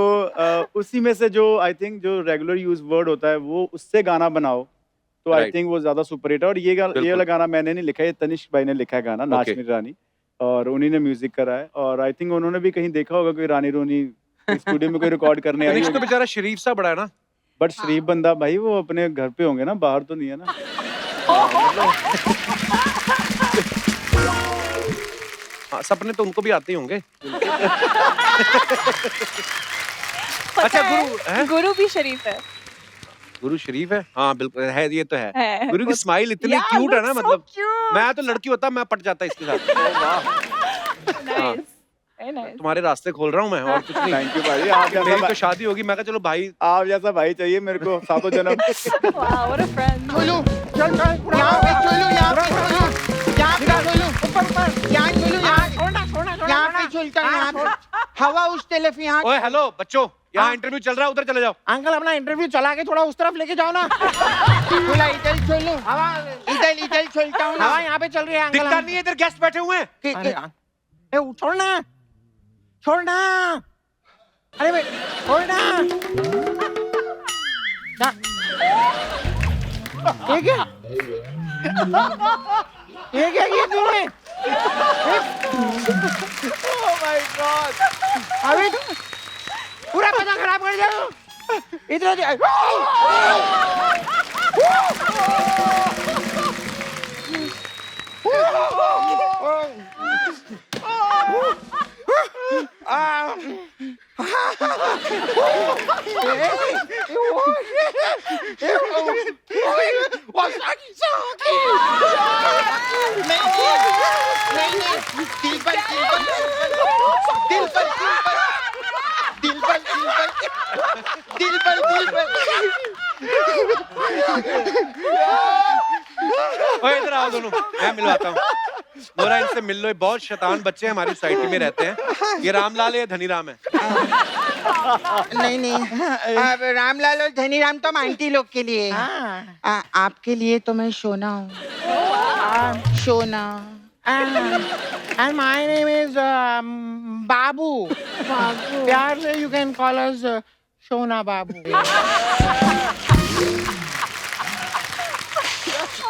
उसी में से जो आई थिंक जो रेगुलर यूज वर्ड होता है वो उससे गाना बनाओ तो आई Right. थिंक वो ज्यादा सुपर हिट है। और ये बिल्कुल। वाला गाना मैंने नहीं लिखा है, ये तनिष्क भाई ने लिखा है गाना, नाच Okay. मेरी रानी, और उन्हीं ने म्यूजिक करा है। और आई थिंक उन्होंने भी कहीं देखा होगा कोई रानी रोनी स्टूडियो में कोई रिकॉर्ड करने आई तनिष्क तो होगी। बेचारा शरीफ सा बड़ा है ना। बट शरीफ बंदा भाई, वो अपने घर पे होंगे ना, बाहर तो नहीं है ना। हाँ, सपने तो उनको भी आते ही होंगे। पता अच्छा, है, गुरु है? गुरु भी शरीफ है। गुरु शरीफ है, हाँ बिल्कुल है, ये तो है। है। गुरु की स्माइल इतनी Yeah, क्यूट है ना, looks so मतलब cute. मैं तो लड़की होता मैं पट जाता इसके साथ। Nice. Very nice. तुम्हारे रास्ते खोल रहा हूँ मैं, और कुछ नहीं। थैंक यू भाई, आप मेरी जैसा तो शादी होगी, मैं कहा चलो भाई। आप जैसा भाई चाहिए मेरे को, सातों जन्म। Wow, what a friend. चलो चल चल यहाँ पे चलो, यहाँ पे चलो, यहाँ पे चलो, ऊपर ऊपर यहाँ चलो, यहाँ पे चलता है, यहाँ पे हवा उस तरफ, यहाँ ओए हेलो बच्चों, यहाँ हाँ। इंटरव्यू चल रहा है, उधर चले जाओ। अंकल अपना इंटरव्यू चला के थोड़ा उस तरफ लेके जाओ ना। थोड़ा इधर चलो, हवा इधर चलता हूँ, हवा यहाँ पे चल रही है अंकल। दिखता नहीं है, इधर गेस्ट बैठे हुए हैं। अरे छोड़ना छोड़ना, अरे भाई छोड़ना। ये क्या किया तूने? Oh my God! अबे पूरा पता खराब कर दिया तू। इधर ओए इधर आओ दोनों, मैं मिलवाता हूँ। नोरा इनसे मिल लो, ये बहुत शैतान बच्चे हमारी सोसाइटी में रहते हैं। ये रामलाल है, धनी राम है। नहीं अब रामलाल और धनीराम तो आंटी लोग के लिए है। आपके लिए तो मैं सोना हूँ, सोना। And my name is बाबू। प्यार से you can call us सोना बाबू।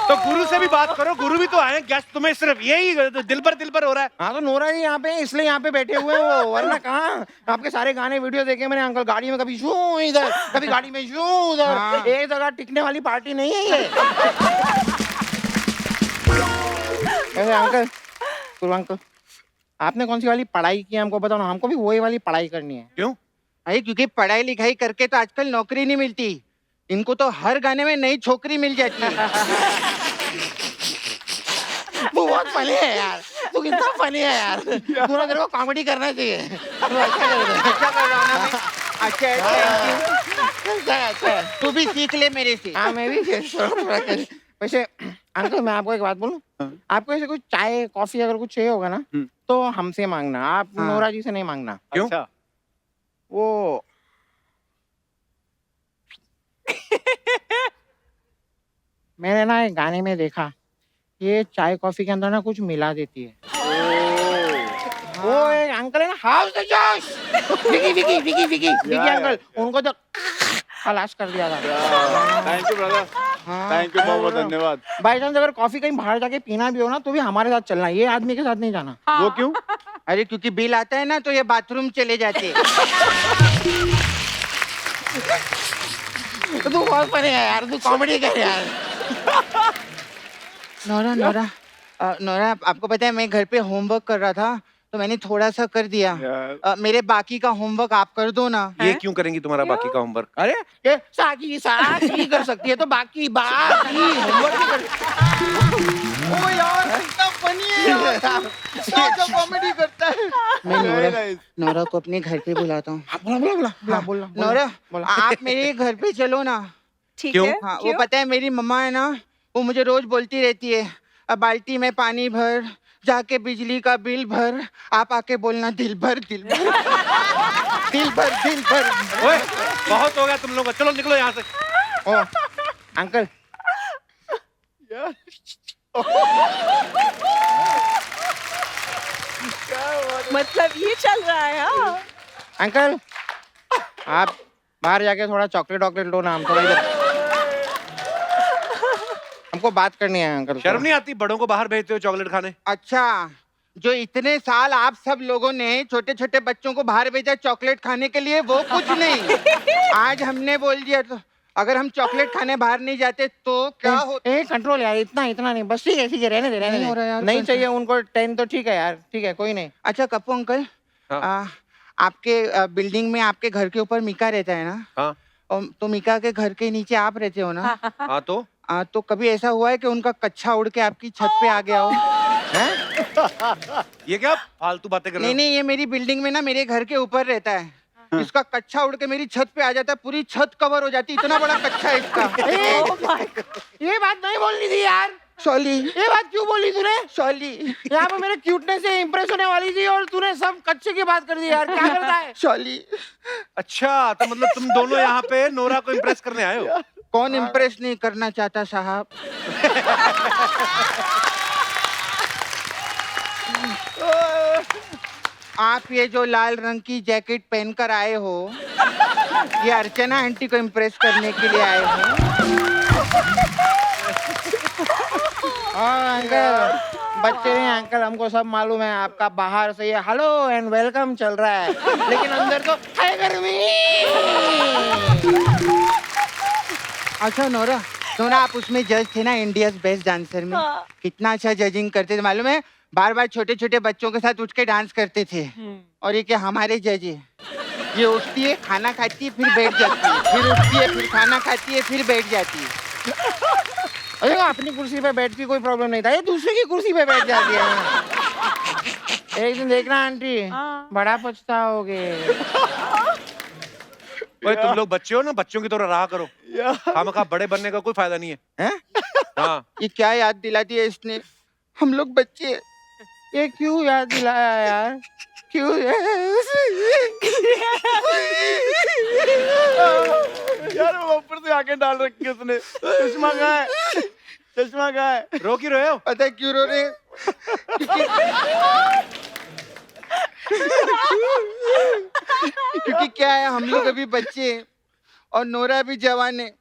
तो गुरु से भी बात करो, गुरु भी तो आए गेस्ट, तुम्हें सिर्फ यही दिल पर हो रहा है। हाँ तो नोरा जी यहाँ पे हैं, इसलिए यहाँ पे बैठे हुए हैं वो, वरना कहाँ। आपके सारे गाने वीडियो देखे मैंने अंकल, गाड़ी में कभी शू इधर, कभी गाड़ी में शू उधर, एक जगह टिकने वाली पार्टी नहीं है ये। ऐसे अंकल, गुरु अंकल, आपने कौन सी वाली पढ़ाई की है हमको बताओ ना, हमको भी वही वाली पढ़ाई करनी है। क्यों? अरे क्योंकि पढ़ाई लिखाई करके तो आजकल नौकरी नहीं मिलती, इनको तो हर गाने में नई छोकरी मिल जाती है। वो बहुत फनी है यार, तू कितना फनी है यार, तू ना तेरे को कॉमेडी करना चाहिए। तू अच्छा कर रहा है। अच्छा कर रहा हूँ ना मैं? अच्छा है, thank you। अच्छा है, अच्छा है। तू भी सीख ले मेरे से। हाँ मैं भी वैसे अंकल मैं आपको एक बात बोलूं, आपको ऐसे कुछ चाय कॉफी अगर कुछ चाहिए होगा ना तो हमसे मांगना, आप नोरा जी से नहीं मांगना। क्यों? अच्छा, वो मैंने ना एक गाने में देखा, ये चाय कॉफी के अंदर ना कुछ मिला देती है। वो एक अंकल है ना, हाउस द जोश, विकी अंकल, उनको तो खलास कर दिया था। Thank you brother, thank you, बहुत बहुत धन्यवाद। बाई चांस अगर कॉफी कहीं बाहर जाके पीना भी हो ना तो भी हमारे साथ चलना, ये आदमी के साथ नहीं जाना। वो क्यों? अरे क्योंकि बिल आता है ना तो ये बाथरूम चले जाते। तो तू बहुत फनी है यार, तू कॉमेडी कर यार। नोरा आपको पता है मैं घर पे होमवर्क कर रहा था तो मैंने थोड़ा सा कर दिया। मेरे बाकी का होमवर्क आप कर दो ना। ये क्यों करेंगी तुम्हारा बाकी का होमवर्क? अरे ये साकी कर सकती है तो बाकी होमवर्क भी कर। ओ यार कितना फनी है यार, क्या कॉमेडी करता है। मैं नोरा को अपने घर पे बुलाता हूँ। बोला नोरा आप मेरे घर पे चलो ना। ठीक क्यों? है। हाँ वो पता है मेरी मम्मा है ना, वो मुझे रोज बोलती रहती है अब बाल्टी में पानी भर, जाके बिजली का बिल भर, आप आके बोलना दिल भर दिल भर दिल भर दिल भर। ओए, बहुत हो गया तुम लोग, चलो निकलो यहाँ से। ओ अंकल, मतलब ये चल रहा है। हाँ। अंकल आप बाहर जाके थोड़ा चॉकलेट लो ना, हम थोड़ा इधर, हमको बात करनी है अंकल। शर्म नहीं आती बड़ों को बाहर भेजते हो चॉकलेट खाने? अच्छा, जो इतने साल आप सब लोगों ने छोटे छोटे बच्चों को बाहर भेजा चॉकलेट खाने के लिए, वो कुछ नहीं। आज हमने बोल दिया तो अगर हम चॉकलेट खाने बाहर नहीं जाते तो क्या हो। कंट्रोल यार, इतना नहीं, बस ठीक है रहने दे नहीं हो रहा यार, नहीं चाहिए उनको 10 तो ठीक है यार, ठीक है कोई नहीं। अच्छा कप्पू अंकल, हाँ। आपके बिल्डिंग में आपके घर के ऊपर मीका रहता है ना? हाँ। तो मीका के घर के नीचे आप रहते हो ना? हाँ तो कभी ऐसा हुआ है कि उनका कच्छा उड़ के आपकी छत पे आ गया हो? ये क्या फालतू बातें कर रहे हो? नहीं ये मेरी बिल्डिंग में ना मेरे घर के ऊपर रहता है, इसका कच्छा उड़ के मेरी छत पे आ जाता है, पूरी छत कवर हो जाती, इतना बड़ा कच्छा है इसका। ये बात नहीं बोलनी थी यार, सॉली। ये बात क्यों बोली तूने? सॉली। यहाँ पे मेरे क्यूटनेस से इम्प्रेस होने वाली थी और तूने सब कच्चे की बात कर दी यार, क्या करता है? सॉली। अच्छा तो मतलब तुम दोनों यहाँ पे नोरा को इम्प्रेस करने आए हो? कौन इम्प्रेस नहीं करना चाहता साहब? आप ये जो लाल रंग की जैकेट पहनकर आए हो, ये अर्चना आंटी को इम्प्रेस करने के लिए आए हो? अंकल बच्चे नहीं अंकल, हमको सब मालूम है, आपका बाहर से ये हेलो एंड वेलकम चल रहा है, लेकिन अंदर तो है गर्मी। अच्छा नोरा आप उसमें जज थे ना, इंडियाज बेस्ट डांसर में? कितना अच्छा जजिंग करते थे मालूम है, बार बार छोटे छोटे बच्चों के साथ उठ के डांस करते थे। और ये क्या हमारे जज है, ये उठती है खाना खाती है फिर बैठ जाती है, फिर उठती है फिर खाना खाती है फिर बैठ जाती है। अरे अपनी कुर्सी पे बैठ की कोई प्रॉब्लम नहीं था, ये दूसरे की कुर्सी पे बैठ जाती है। एक दिन देखना आंटी, बड़ा पछताओगे। ओए तुम लोग बच्चे हो ना, बच्चों की तरह रहा करो, खामखा बड़े बनने का कोई फायदा नहीं है। हाँ। ये क्या याद दिला दिया इसने, हम लोग बच्चे। ये क्यों याद दिलाया यार, क्यों? यार वो ऊपर से आके डाल रखी है उसने। चश्मा कहाँ है? चश्मा कहाँ है? रो क्यों रहे हो? पता है क्यों रो रहे? क्योंकि क्या है, हम लोग अभी बच्चे हैं और नोरा भी जवान है।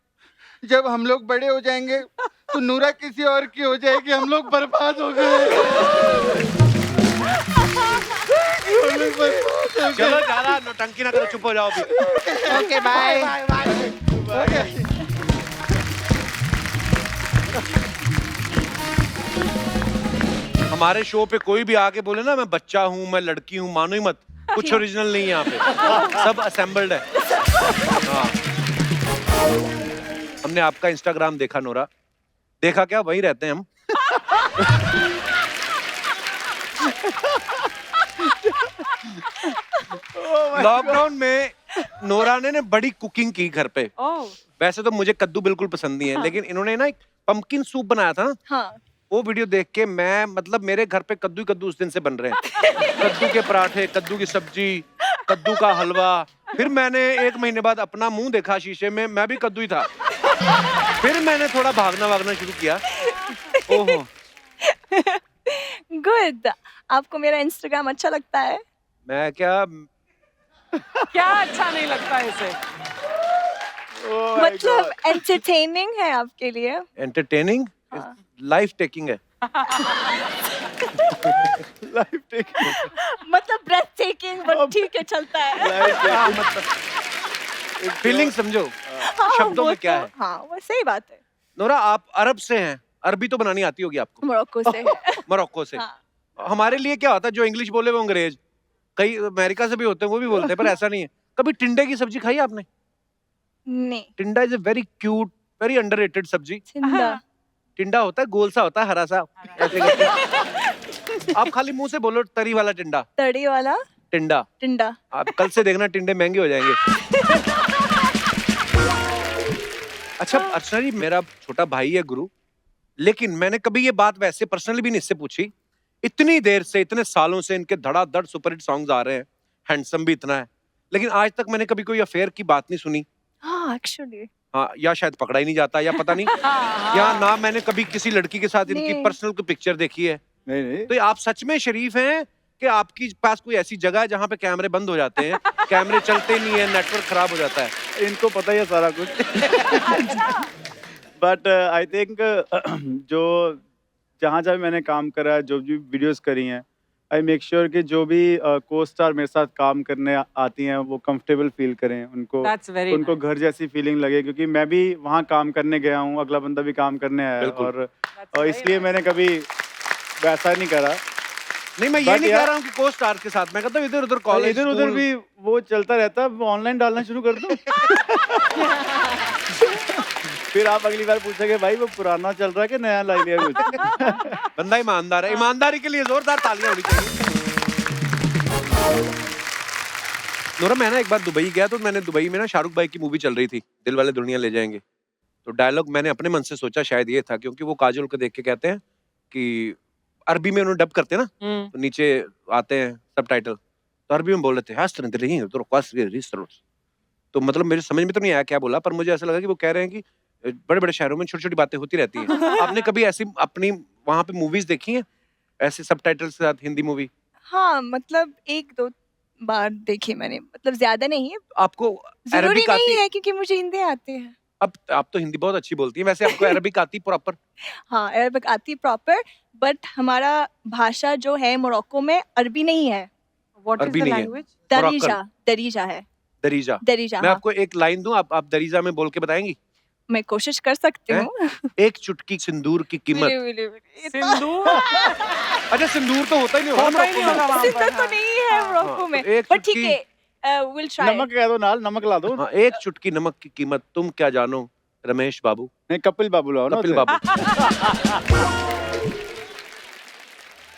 जब हम लोग बड़े हो जाएंगे तो नूरा किसी और की हो जाएगी, हम लोग बर्बाद हो गए। चलो ज्यादा नौटंकी ना करो, चुप हो जाओ अभी। Okay bye. हमारे शो पे कोई भी आके बोले ना मैं बच्चा हूँ, मैं लड़की हूँ, मानो ही मत, कुछ ओरिजिनल नहीं है यहाँ पे, सब असेंबल्ड है। हाँ। हमने आपका इंस्टाग्राम देखा नोरा, देखा क्या, वहीं रहते हैं हम। लॉकडाउन में नोरा ने बड़ी कुकिंग की घर पे। ओह वैसे तो मुझे कद्दू बिल्कुल पसंद नहीं है, लेकिन इन्होंने ना एक पंपकिन सूप बनाया था ना, हाँ वो वीडियो देख के मैं मतलब मेरे घर पे कद्दू ही कद्दू उस दिन से बन रहे हैं। कद्दू के पराठे, कद्दू की सब्जी, कद्दू का हलवा। फिर मैंने 1 महीने बाद अपना मुंह देखा शीशे में, मैं भी कद्दू ही था। फिर मैंने थोड़ा भागना शुरू किया। ओहो, गुड। आपको मेरा इंस्टाग्राम अच्छा लगता है? मैं क्या, क्या अच्छा नहीं लगता है इसे? मतलब एंटरटेनिंग है आपके लिए? एंटरटेनिंग, लाइफ टेकिंग है। मतलब ब्रेथ टेकिंग, बट ठीक है चलता है। फीलिंग समझो हाँ, शब्दों वो में क्या तो- है। हाँ वो सही बात है। नोरा आप अरब से हैं, अरबी तो बनानी आती होगी आपको। मोरक्को से है। मोरक्को से। हाँ। हमारे लिए क्या होता है, जो इंग्लिश बोले वो अंग्रेज, कई अमेरिका से भी होते हैं वो भी बोलते हैं, पर ऐसा नहीं है। कभी टिंडे की सब्जी खाई आपने? नहीं। टिंडा is a very cute, very underrated सब्जी। जिंदा। टिंडा होता है, गोल सा होता है, हरा सा, ऐसे करके। आप खाली मुंह से बोलो तरी वाला टिंडा। तड़ी वाला टिंडा। टिंडा। आप कल से देखना टिंडे महंगे हो जाएंगे। अच्छा अर्चना जी, मेरा छोटा भाई है गुरु, लेकिन मैंने कभी ये बात वैसे पर्सनली भी नहीं इससे पूछी। इतनी देर से, इतने सालों से इनके धड़ाधड़ सुपरहिट सॉन्ग्स आ रहे हैं, हैंडसम भी इतना है, लेकिन आज तक मैंने कभी कोई अफेयर की बात नहीं सुनी। हाँ एक्चुअली। हाँ, या शायद पकड़ा ही नहीं जाता, या पता नहीं, या ना मैंने कभी किसी लड़की के साथ इनकी नहीं। पर्सनल कोई पिक्चर देखी है। नहीं नहीं, तो आप सच में शरीफ हैं कि आपकी पास कोई ऐसी जगह है जहाँ पे कैमरे बंद हो जाते हैं, कैमरे चलते नहीं है, नेटवर्क खराब हो जाता है? इनको पता ही है सारा कुछ। बट आई थिंक जो जहाँ जहाँ मैंने काम करा है, जो भी वीडियोस करी हैं, आई मेक श्योर कि जो भी को स्टार मेरे साथ काम करने आती हैं वो कंफर्टेबल फील करें, That's very उनको घर जैसी फीलिंग लगे, क्योंकि मैं भी वहाँ काम करने गया हूँ, अगला बंदा भी काम करने आया है, बिल्कुल। और इसलिए मैंने कभी वैसा नहीं करा। नहीं, मैं ये But नहीं यार- कह रहा हूँ कि को स्टार के साथ, मैं कहता हूँ इधर उधर कॉलेज, इधर उधर भी वो चलता रहता है, ऑनलाइन डालना शुरू कर दो। फिर आप अगली बार पूछोगे भाई वो पुराना चल रहा है कि नया ला लिया कुछ। बंदा ईमानदार है, ईमानदारी के लिए जोरदार तालियां होनी चाहिए। नोरा, मैं ना एक बार दुबई गया, तो मैंने दुबई में ना शाहरुख भाई की मूवी चल रही थी, दिल वाले दुनिया ले जाएंगे। तो डायलॉग मैंने अपने मन से सोचा शायद ये था, क्योंकि वो काजोल को देख के कहते हैं कि अरबी में उन्होंने डब करते हैं ना, तो नीचे आते हैं सबटाइटल, तो अरबी में बोल रहे थे। तो मतलब मेरे समझ में तो नहीं आया क्या बोला, पर मुझे ऐसा लगा कि वो कह रहे हैं कि बड़े बड़े शहरों में छोटी छोटी बातें होती रहती हैं। आपने कभी ऐसी अपनी वहां पे मूवीज देखी हैं ऐसे सबटाइटल के साथ, हिंदी मूवी? हाँ मतलब 1-2 बार देखी मैंने, मतलब ज्यादा नहीं है। आपको जरूरी अरबिक नहीं आती? है क्योंकि मुझे हिंदी आती है। अब आप तो हिंदी बहुत अच्छी बोलती हैं, वैसे आपको अरबिक आती प्रॉपर? हाँ अरबिक आती प्रॉपर, बट हमारा भाषा जो है मोरक्को में अरबी नहीं है, What is अरबी the नहीं है। language? दरीजा। दरीजा है। दरीजा। दरीजा। मैं हाँ। आपको एक लाइन दूं, आप दरीजा में बोल के बताएंगी? मैं कोशिश कर सकती हैं? हूँ। एक चुटकी सिंदूर की कीमत। सिंदूर अच्छा, सिंदूर तो होता ही नहीं होगा होता ही नहीं होगा वहाँ सिंदूर पर। तो नहीं है मोरक्को हाँ, में, तो एक बट ठीक चुटकी- है, विल ट्राई। नमक कह दो नाल, नमक ला दो। हाँ, एक चुटकी नमक की कीमत तुम क्या जानो रमेश बाबू, नहीं कपिल बाबू लाओ ना कपिल उसे। बाबू।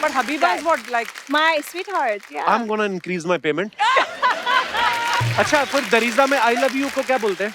But Habiba is what, like My sweetheart, yeah. I'm gonna increase my payment. अच्छा, फिर दरीजा में आई लव यू को क्या बोलते हैं?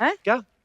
क्या?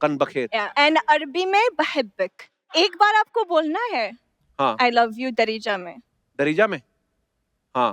कन बखेर। Yeah. And अरबी में बहब्बक। एक बार आपको बोलना है हाँ, I love you दरीजा में। दरीजा में। हाँ,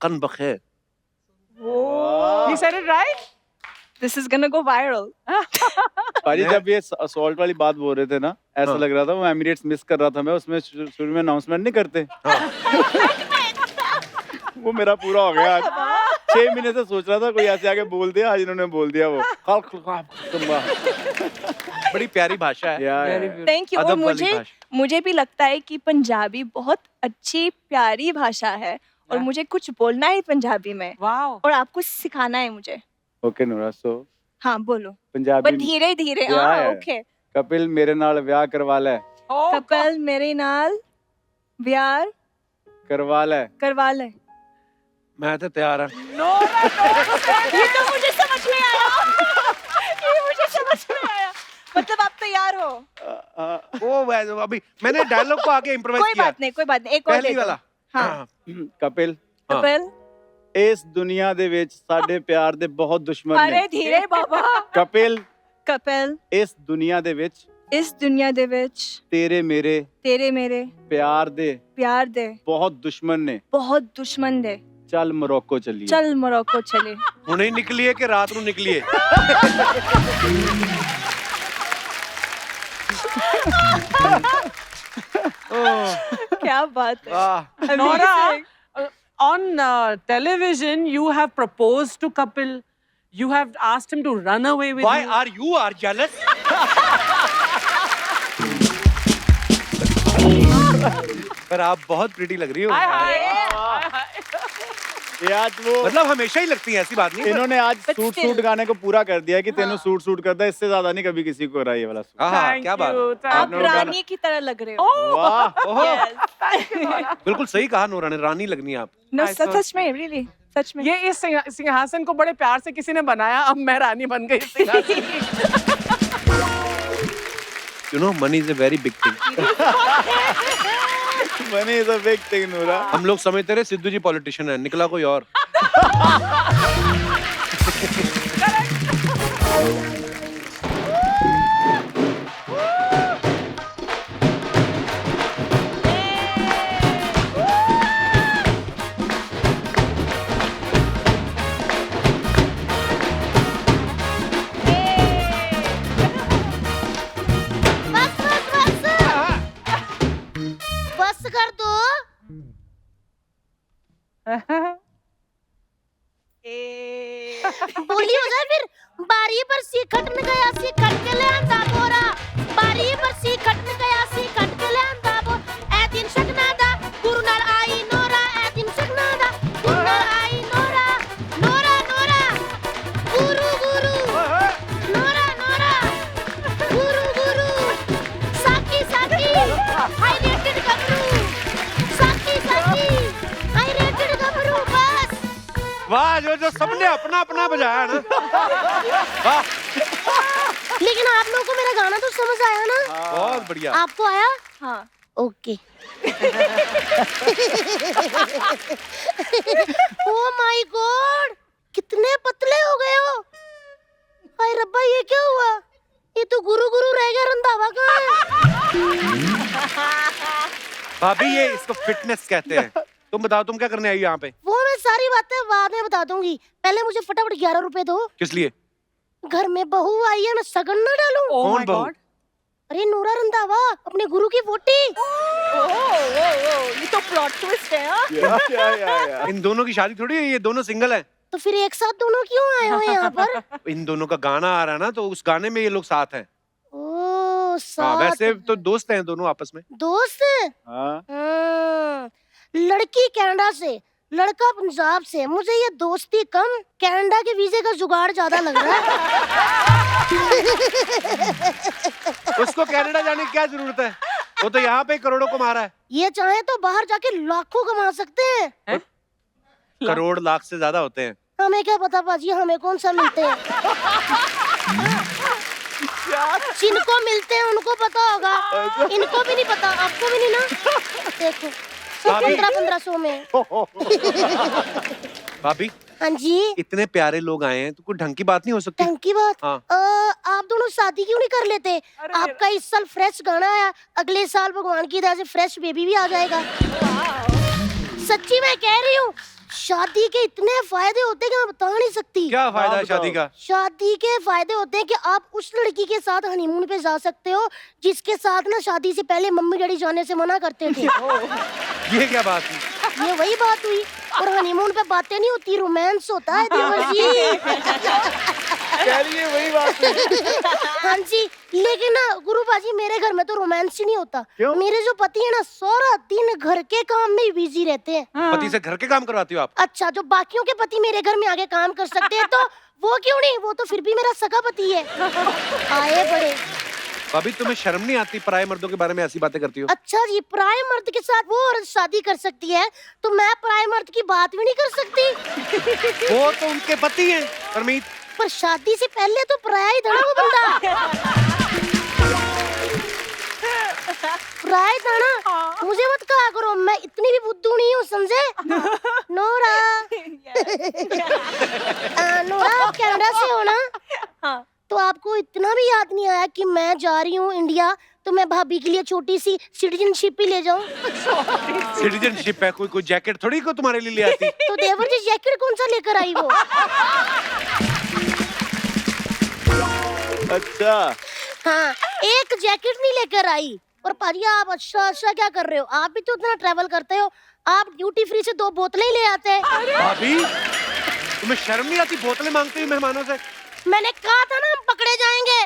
कन बखेर। he said it right. This is gonna go viral. पाजी जब ये असॉल्ट वाली बात बोल रहे थे ना, ऐसा हाँ। लग रहा था वो एमिरेट्स मिस कर रहा था मैं, उसमें शुरू में अनाउंसमेंट नहीं करते। वो मेरा पूरा हो गया आज। 6 महीने से सोच रहा था कोई ऐसे आके बोल दिया, आज इन्होंने बोल दिया वो। बड़ी प्यारी भाषा है। Very beautiful. Thank you. और अदब वाली भाषा। मुझे भी लगता है कि पंजाबी बहुत अच्छी प्यारी भाषा है और Yeah. मुझे कुछ बोलना है पंजाबी में Wow. और आपको सिखाना है मुझे। ओके नूरा, सो हाँ बोलो, पर पंजाबी धीरे धीरे। क्या हाँ है? ओके। कपिल मेरे नाल ब्याह करवा ले, Oh, कपल मेरे नाल प्यार करवा ले। करवा ले। मैं तो तैयार है। ये तो मुझे समझ में आया। ये मुझे समझ में आया। मतलब आप तैयार हो? वो अभी मैंने डायलॉग को आगे इम्प्रोवाइज कोई किया। बात नहीं, कोई बात नहीं। एक और पहली दे दो। वाला। हाँ। कपिल, हाँ। कपिल। इस दुनिया दे विच साडे प्यार दे बहुत दुश्मन अरे ने। धीरे बाबा। कपिल, कपिल, इस दुनिया दे विच इस दुनिया दे विच तेरे मेरे तेरे मेरे प्यार दे प्यार दे बहुत दुश्मन ने। बहुत दुश्मन दे। चल मोरक्को चलिए। चल मोरक्को चले। हुणे ही निकली है कि रात को निकली है? क्या बात है। वाह। Nora, Amazing. on television, you have proposed to Kapil. You have asked him to run away with Why you. are you are jealous? पर आप बहुत प्रीटी लग रही हो। Hi, hi. ये आज वो मतलब हमेशा ही लगती है, ऐसी बात नहीं है। इन्होंने आज But सूट still. सूट गाने को पूरा कर दिया है कि तेनू सूट सूट करता है, इससे ज्यादा नहीं कभी किसी को करा ये वाला सूट। हाँ, Thank क्या बात you, है। thank आप you. रानी की तरह लग रहे हो। Oh, वाह, ओहो, Yes. बिल्कुल सही कहा नूरा ने, रानी लगनी है आप। No, I saw- सच में, really, सच में। ये इस सिंहासन को बड़े प्यार से किसी ने बनाया, अब मैं रानी बन गई इस सिंहासन की। You know, money is a very big thing. Money is a big thing नूरा। हम लोग समझते रहे सिद्धू जी पॉलिटिशियन है, निकला कोई और। बस बस बस बस कर दो। बोली हो जाए फिर। बारी पर सी खटन गया सी खट के ले आंदा बोरा। बारी पर सी खटन गया सी खट के ले आंदा बो। ए दिन सकना दा गुरु नाल आई नोरा। ए दिन सकना दा गुरु नाल आई नोरा। नोरा नोरा गुरु गुरु नोरा नोरा गुरु गुरु साकी साकी हाई रेटेड गबरू। साकी साकी हाई रेटेड गबरू। बस वाह, जो सबने अपना अपना बजाया ना। वाह, लेकिन आप लोगों को मेरा गाना तो समझ आया ना? बहुत बढ़िया। आपको आया? हाँ। ओके। ओ माय गॉड, कितने पतले हो गए हो। हाय रब्बा, ये क्या हुआ? ये तो गुरु गुरु रह गया, रंधावा कहाँ है? भाभी, ये इसको फिटनेस कहते हैं। तुम बताओ, तुम क्या करने आई हो यहाँ पे? वो मैं सारी बातें बाद में बता दूंगी, पहले मुझे फटाफट 11 रुपए दो। किस लिए? घर में बहू आई है, मैं सगन ना डालूं। Oh कौन my बहू? God. अरे नूरा रंधावा, अपने गुरु की वोटी। ये तो प्लॉट ट्विस्ट है। हाँ? या। इन दोनों की शादी थोड़ी है, ये दोनों सिंगल हैं। तो फिर एक साथ दोनों क्यों आए हो यहाँ पर? इन दोनों का गाना आ रहा है ना, तो उस गाने में ये लोग साथ हैं। ओ हाँ, साथ वैसे हैं। तो दोस्त हैं दोनों आपस में। दोस्त हैं? हाँ, हाँ, लड़की कनाडा से, लड़का पंजाब से। मुझे ये दोस्ती कम, कनाडा के वीजे का जुगाड़ ज्यादा लग रहा है। उसको कनाडा जाने की क्या जरूरत है? वो तो यहाँ पे करोड़ों कमा रहा है। ये चाहे तो बाहर जाके लाखों कमा सकते हैं। करोड़ लाख से ज्यादा होते हैं। हमें क्या पता पाजी, हमें कौन सा मिलते हैं। जिनको मिलते हैं उनको पता होगा, इनको भी नहीं पता, आपको भी नहीं ना। देखो, भाभी। 1500 में। भाभी, हाँ जी, इतने प्यारे लोग आए हैं, तो कोई ढंग की बात नहीं हो सकती? ढंग की बात। हाँ। आप दोनों शादी क्यों नहीं कर लेते? आपका इस साल फ्रेश गाना आया, अगले साल भगवान की दया से फ्रेश बेबी भी आ जाएगा। सच्ची मैं कह रही हूँ, शादी के इतने फायदे होते हैं कि मैं बता नहीं सकती। क्या फायदा है बताओ। शादी का? शादी के फायदे होते हैं कि आप उस लड़की के साथ हनीमून पे जा सकते हो जिसके साथ ना शादी से पहले मम्मी डैडी जाने से मना करते थे। ये क्या बात है? ये वही बात हुई। और हनीमून पे बातें नहीं होती, रोमांस होता है देवर जी। कह रही है वही बात है। हाँ जी, लेकिन ना गुरु बाजी मेरे घर में तो रोमांस ही नहीं होता। क्यों? मेरे जो पति है ना सारा दिन घर के काम में ही बिजी रहते हैं। पति से घर के काम करवाती हो आप? अच्छा, जो बाकियों के पति मेरे घर में आके काम कर सकते हैं तो वो क्यों नहीं? वो तो फिर भी मेरा सगा पति है। आए बड़े। भाभी तुम्हें शर्म नहीं आती पराये मर्दों के बारे में ऐसी बातें करती हो? अच्छा जी, पराये मर्द के साथ वो औरत शादी कर सकती है तो मैं पराये मर्द की बात भी नहीं कर सकती? वो तो उनके पति हैं परमीत। पर शादी से पहले तो पराया ही था ना वो बंदा। पराया था ना। मुझे मत कहा करो, मैं इतनी भी बुद्धू नहीं हूँ, समझे? नोरा। नोरा, आप कनाडा से हो ना? हाँ। तो आपको इतना भी याद नहीं आया कि मैं जा रही हूँ इंडिया तो मैं भाभी के लिए छोटी सी सिटीजनशिप ही ले जाऊं? सिटीजनशिप है, कोई जैकेट थोड़ी को तुम्हारे लिए ले आती। तो देवर जी जैकेट कौन सा लेकर आई वो? अच्छा, हाँ, एक जैकेट नहीं लेकर आई। और पाजी आप अच्छा क्या कर रहे हो? आप भी तो उतना ट्रैवल करते हो, आप ड्यूटी फ्री से 2 बोतलें ही ले आते हैं। भाभी तुम्हें शर्म नहीं आती बोतलें मांगती हुई मेहमानों से? मैंने कहा था ना हम पकड़े जाएंगे।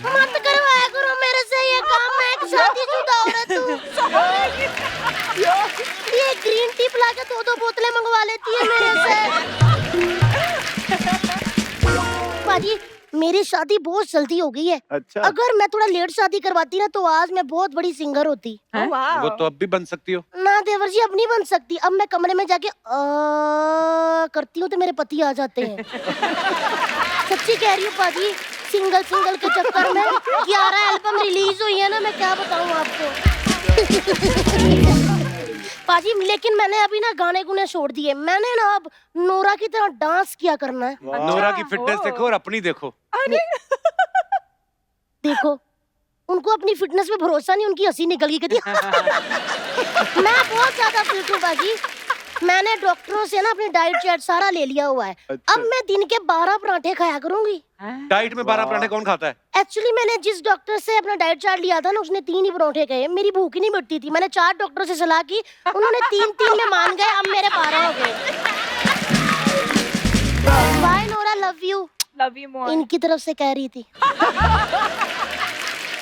मत करवाया करो मेरे से ये काम, मैं एक शादीशुदा औरत हूँ। ये ग्रीन टी पिला के 2 बोतलें मंगवा लेती है मेरे से। पाजी मेरी शादी बहुत जल्दी हो गई है। अच्छा। अगर मैं थोड़ा लेट शादी करवाती ना तो आज मैं बहुत बड़ी सिंगर होती। वो तो अब भी बन सकती हो। ना देवर जी, अब नहीं बन सकती। अब मैं कमरे में जाके करती हूँ तो मेरे पति आ जाते हैं। सच्ची कह रही हूँ पाजी, सिंगल के चक्कर में 11 एल्बम रिलीज हुई है ना, मैं क्या बताऊँ आपको। पाजी लेकिन मैंने अभी ना गाने गुने छोड़ दिए। मैंने ना अब नोरा की तरह डांस किया करना है। नोरा की फिटनेस देखो और अपनी देखो। देखो, उनको अपनी फिटनेस पे भरोसा नहीं, उनकी हंसी निकल गई कहती। मैं बहुत ज्यादा फिट हूँ बाजी। मैंने डॉक्टरों से ना अपनी डाइट चार्ट सारा ले लिया हुआ है। अच्छा। अब मैं दिन के 12 पराठे खाया करूंगी। डाइट में 12 पराठे कौन खाता है? एक्चुअली मैंने जिस डॉक्टर से अपना डाइट चार्ट लिया था ना उसने 3 ही पराठे कहे। मेरी भूख ही नहीं मिटती थी। मैंने 4 डॉक्टरों से सलाह की, उन्होंने 3 में मान गए। अब मेरे 12 हो गए। Bye Nora, love you. Love you more. इनकी तरफ से कह रही थी।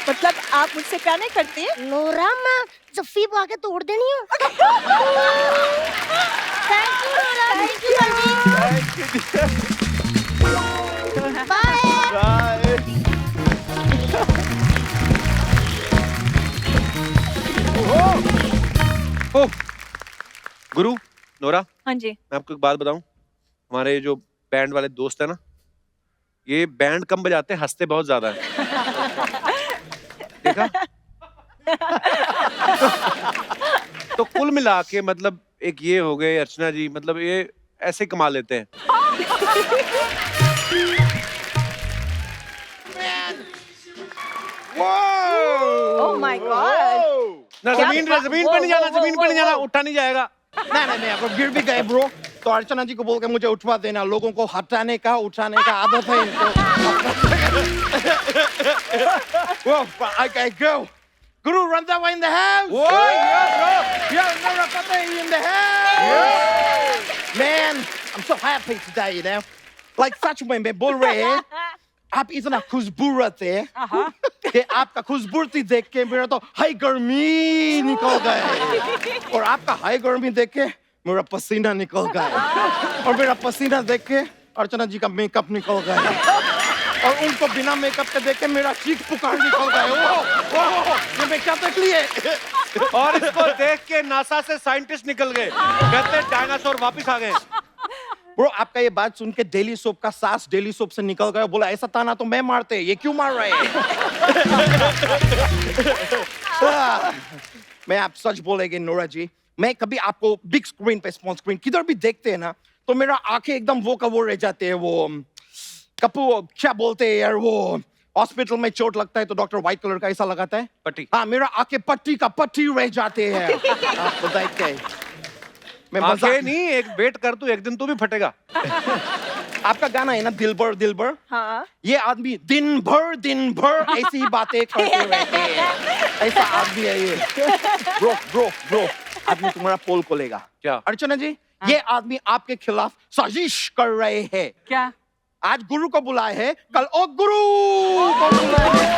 मतलब आप मुझसे प्यार नहीं करती? नोरा, मैं जफ्फी पा के तोड़ देनी हूँ। Thank you Nora, thank you bye. Bye. Oh गुरु, नोरा, हाँ जी। मैं आपको एक बात बताऊं। हमारे जो बैंड वाले दोस्त है ना, ये बैंड कम बजाते, हंसते बहुत ज्यादा है। देखा? तो कुल मिला के मतलब एक ये हो गए अर्चना जी, मतलब ये ऐसे कमा लेते हैं। Oh my God. ना जमीन पे नहीं जाना, जमीन पे नहीं जाना, उठा नहीं जाएगा। नहीं, अगर गिर भी गए ब्रो तो अर्चना जी को बोल के मुझे उठवा देना। लोगों को हटाने का उठाने का आदत है इनको। I go. Guru, Randhawa in the house. Whoa, yeah, bro. Yeah, Nora Fateh in the house. Man, I'm so happy today, you know. Like सच में मैं बोल रहे हैं, आप इतना खुशबूरत है कि आपका खुशबूरती देख के मेरा तो हाई गर्मी निकल गए, और आपका हाई गर्मी देख के मेरा पसीना निकल गया, और मेरा पसीना देख के अर्चना जी का मेकअप निकल गया, और उनको बिना मेकअप के देख के मेरा चीख पुकार निकल गया। ये मेकअप देख लिए। और इसको देख के नासा से साइंटिस्ट निकल गए, कहते डायनासोर वापस आ गए। ब्रो, आपका ये बात सुन के डेली सोप का सांस डेली सोप से निकल गया। बोला ऐसा ताना तो मैं मारते, ये क्यों मार रहे हैं? मैं आप सच बोलेंगे नोरा जी, मैं कभी आपको बिग स्क्रीन पे, स्मॉल स्क्रीन किधर भी देखते हैं ना तो मेरा आंखें एकदम वो का वो रह जाते हैं। वो कपू क्या बोलते हैं यार, वो हॉस्पिटल में चोट लगता है तो डॉक्टर व्हाइट कलर का ऐसा लगाता है पट्टी। हाँ मेरा आंखें पट्टी का पट्टी रह जाते हैं आप बताइए क्या है? मैं आंखें मजाक नहीं, एक वेट कर तू, एक दिन तू भी फटेगा। आपका गाना है ना दिलबर दिलबर हाँ ये आदमी दिन भर ऐसी ही बातें करते रहते हैं ऐसा आदमी है ये ब्रो ब्रो ब्रो आदमी तुम्हारा पोल खोलेगा क्या? अर्चना जी ये आदमी आपके खिलाफ साजिश कर रहे हैं क्या? आज गुरु को बुलाए हैं कल ओ गुरु को बुलाए हैं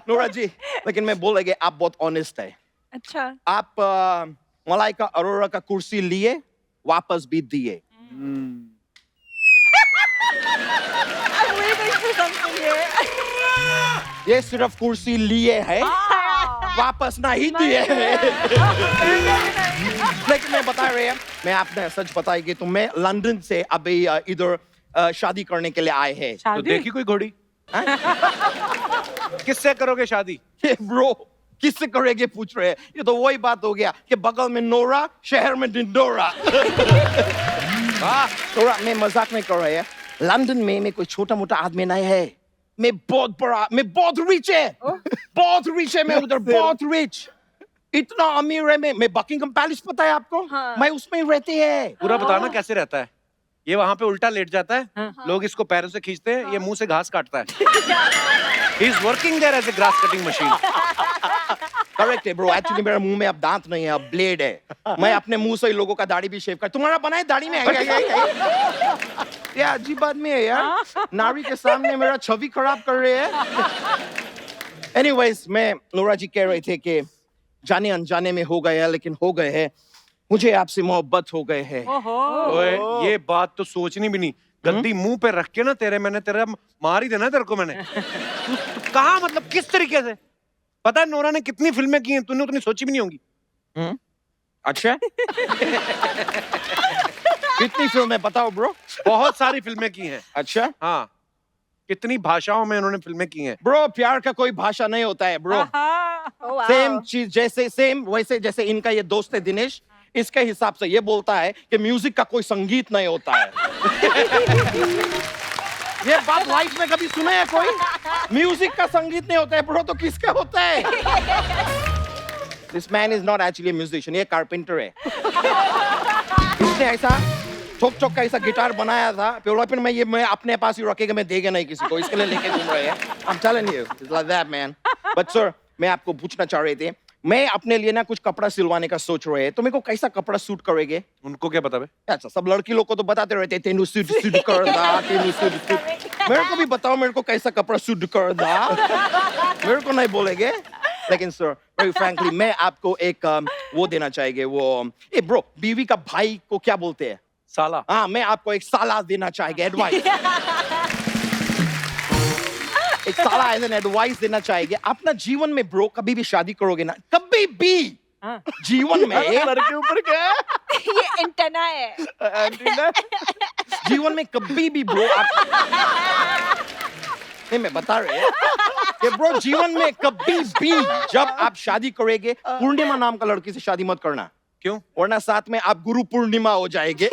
नोरा जी लेकिन मैं बोलेंगे आप बहुत ऑनेस्ट है अच्छा आप मलाइका अरोरा का कुर्सी लिए वापस भी दिए I'm waiting for something here. ये सिर्फ कुर्सी लिए है वापस नहीं दिए लेकिन मैं बता रहे हैं मैं आपने सच बताएगी तो मैं लंदन से अभी इधर शादी करने के लिए आए हैं तो शादी? देखी कोई घोड़ी? किससे करोगे शादी? ये ब्रो किससे करेंगे पूछ रहे हैं ये तो वही बात हो गया कि बगल में नोरा शहर में डिंडोरा नोरा मैं मजाक नहीं कर रहा है लंदन में मैं कोई छोटा मोटा आदमी नहीं है मैं बहुत बड़ा मैं बहुत रिच है मैं उधर बहुत रिच इतना अमीर है मैं बकिंगम पैलेस पता है आपको हाँ। मैं उसमें ही रहती है पूरा बताना कैसे रहता है? ये वहां पे उल्टा लेट जाता है, लोग इसको पैरों से खींचते हैं, ये मुंह से घास काटता है। He is working there as a grass cutting machine. Correct है ब्रो एक्चुअली मेरे मुंह में अब दांत नहीं है अब ब्लेड है मैं अपने मुंह से ही लोगों का दाढ़ी भी शेव कर तुम्हारा बनाए दाढ़ी में है ये अजीब आदमी है यार नारी के सामने मेरा छवि खराब कर रहे हैं एनीवेज मैं नोरा जी कह रहे थे कि जाने अनजाने में हो गए हैं लेकिन हो गए हैं मुझे आपसे मोहब्बत हो गए हैं ओहो ओए, ये बात तो सोचनी भी नहीं। गद्दी मुंह पे रख के ना मैंने तेरा मार ही देना तेरे को मैंने। तू कहाँ मतलब किस तरीके से? पता है नोरा ने कितनी फिल्में की हैं, तूने उतनी सोची भी नहीं होंगी। अच्छा कितनी फिल्में बताओ ब्रो बहुत सारी फिल्में की हैं। अच्छा हाँ, कितनी भाषाओं में उन्होंने फिल्में की हैं। ब्रो प्यार का कोई भाषा नहीं होता है ब्रो Oh, wow. सेम चीज जैसे सेम वैसे जैसे इनका ये दोस्त है दिनेश इसके हिसाब से ये बोलता है कि म्यूजिक का कोई संगीत नहीं होता है ये बात लाइफ में कभी सुने है कोई म्यूजिक का संगीत नहीं होता है ब्रो तो किसका होता है this man is not actually musician ये कारपेंटर है इसने ऐसा ठोक ठोक का ऐसा गिटार बनाया था फिर मैं अपने पास ही रखेगा मैं देगा नहीं किसी को इसके लिए लेके घूम रहे हैं I'm telling you it's like that man but sir मैं आपको पूछना चाह रहे थे मैं अपने लिए ना कुछ कपड़ा सिलवाने का सोच रहे हैं तो मेरे को कैसा कपड़ा सूट करेंगे उनको क्या पता बे? अच्छा सब लड़की लोग को तो बताते रहते हैं तेनू सूट सूट कर दा तेनू सूट सूट मेरे को भी बताओ मेरे को कैसा कपड़ा सूट कर दा मेरे को नहीं बोलेंगे लेकिन सर वेरी फ्रैंकली मैं आपको एक वो देना चाहेंगे वो ए ब्रो बीवी का भाई को क्या बोलते हैं साला। हाँ मैं आपको एक साला देना चाहेंगे एडवाइस एक साला एज एन एडवाइस देना चाहेंगे अपना जीवन में ब्रो कभी भी शादी करोगे ना कभी भी जीवन में लड़के ऊपर क्या है ये एंटेना है जीवन में कभी भी ब्रो नहीं मैं बता रहे हैं कि ब्रो जीवन में कभी भी जब आप शादी करेंगे पूर्णिमा नाम का लड़की से शादी मत करना क्यों? वरना साथ में आप गुरु पूर्णिमा हो जाएंगे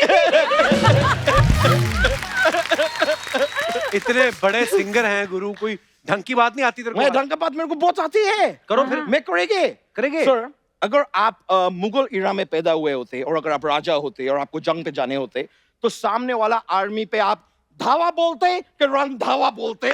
इतने बड़े सिंगर हैं गुरु, कोई ढंग की बात नहीं आती तेरे मैं को? ढंग का बात मेरे को बहुत आती है करो फिर। मैं करेंगे सर अगर आप मुगल इरा में पैदा हुए होते और अगर आप राजा होते और आपको जंग पे जाने होते तो सामने वाला आर्मी पे आप धावा बोलते कि रन धावा बोलते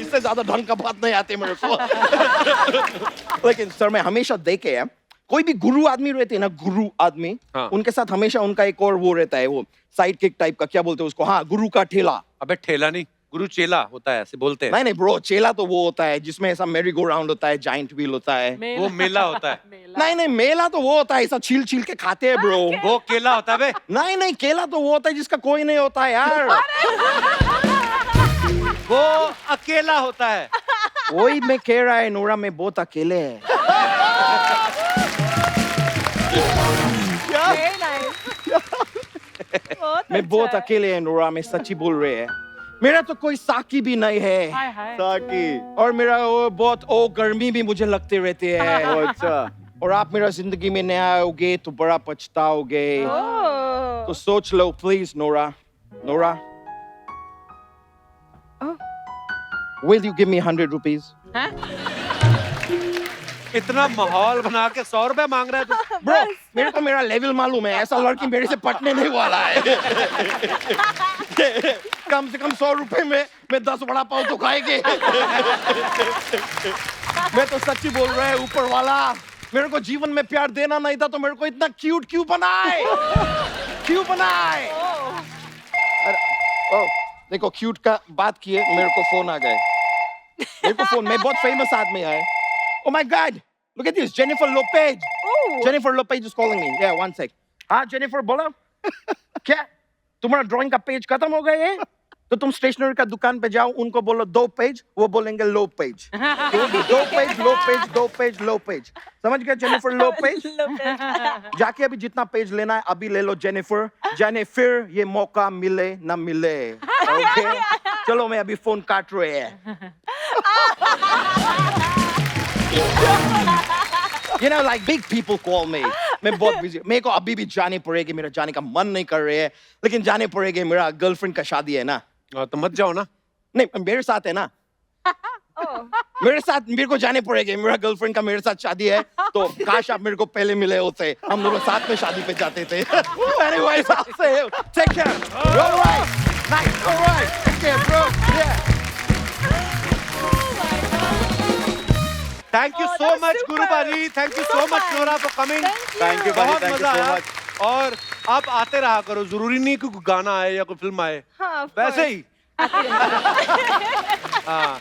इससे ज्यादा ढंग का बात नहीं आते मेरे को लेकिन सर मैं हमेशा देखे हैं कोई भी गुरु आदमी रहते हैं ना गुरु आदमी हाँ। उनके साथ हमेशा उनका एक और वो रहता है वो साइड किक टाइप का क्या बोलते हैं उसको हाँ गुरु का ठेला अबे ठेला नहीं, गुरु चेला होता है, ऐसे बोलते हैं। नहीं नहीं ब्रो चेला तो वो होता है जिसमें ऐसा मेरी गो राउंड होता है जाइंट व्हील होता है वो मेला होता है। नहीं नहीं मेला तो वो होता है ऐसा छील छील के खाते हैं ब्रो वो केला होता है बे। नहीं नहीं केला तो वो होता है जिसका कोई नहीं होता है यार वो अकेला होता है। वही मैं कह रहा है नोरा में बहुत अकेले है Very nice. बहुत मैं अच्छा बहुत है। अकेले है नोरा में सच्ची बोल रहे हैं मेरा तो कोई साकी भी नहीं है हाय हाय साकी और मेरा वो बहुत ओ गर्मी भी मुझे लगते रहते हैं अच्छा और आप मेरा जिंदगी में नहीं आओगे तो बड़ा पछताओगे। Oh. तो सोच लो please Nora. Nora, will you give me 100 rupees? इतना माहौल बना के 100 रुपए मांग रहा है तू। ब्रो, मेरे को मेरा लेवल मालूम है, ऐसा लड़की मेरे से पटने नहीं वाला है। कम से कम 100 रुपए में मैं 10 वड़ा पाव तो खाएंगे। मैं तो सच्ची बोल रहा है, ऊपर वाला मेरे को जीवन में प्यार देना नहीं था तो मेरे को इतना क्यूट क्यों बनाए? क्यों बनाए? अरे, ओ, देखो क्यूट का बात किए, मेरे को फोन आ गए। मेरे को फोन में बहुत फेमस आदमी है। Oh my God! Look at this, Jennifer Lopez. Oh. Jennifer Lopez is calling me. Yeah, one sec. हाँ, Jennifer बोलो। क्या? तुम्हारा ड्राइंग का पेज खत्म हो गया है? तो तुम स्टेशनरी का दुकान पे जाओ, उनको बोलो 2 पेज, वो बोलेंगे लो पेज। 2 पेज, लो पेज, 2 पेज, लो पेज। समझ गए जेनिफर लोपेज? जाके अभी जितना पेज लेना है अभी ले लो जेनिफर। जाने फिर ये मौका मिले ना मिले। ओके? चलो मैं अभी फोन काट रहे हैं। You know, like big people call me. मैं बहुत busy. मेरे को अभी भी जाने पड़ेगी, मेरा जाने का मन नहीं कर रहे है, लेकिन जाने पड़ेगी, मेरा गर्लफ्रेंड का शादी है ना। तो मत जाओ ना। नहीं, मेरे साथ है ना। मेरे साथ मेरे को जाने पड़ेगी, मेरा गर्लफ्रेंड का मेरे साथ शादी है, तो काश आप मेरे को पहले मिले होते, हम दोनों साथ में शादी पे जाते थे। Anyways, I'll say it. Take care. All right. Nice. All right. Take care, bro. Yeah. Thank you so much गुरु बाजी, thank you so much Nora for coming. Thank you भाई, बहुत थैंक यू मजा सो आया। मच। और आप आते रहा करो, जरूरी नहीं कि कोई गाना आए या कोई फिल्म आए, हाँ, of वैसे course. ही। हाँ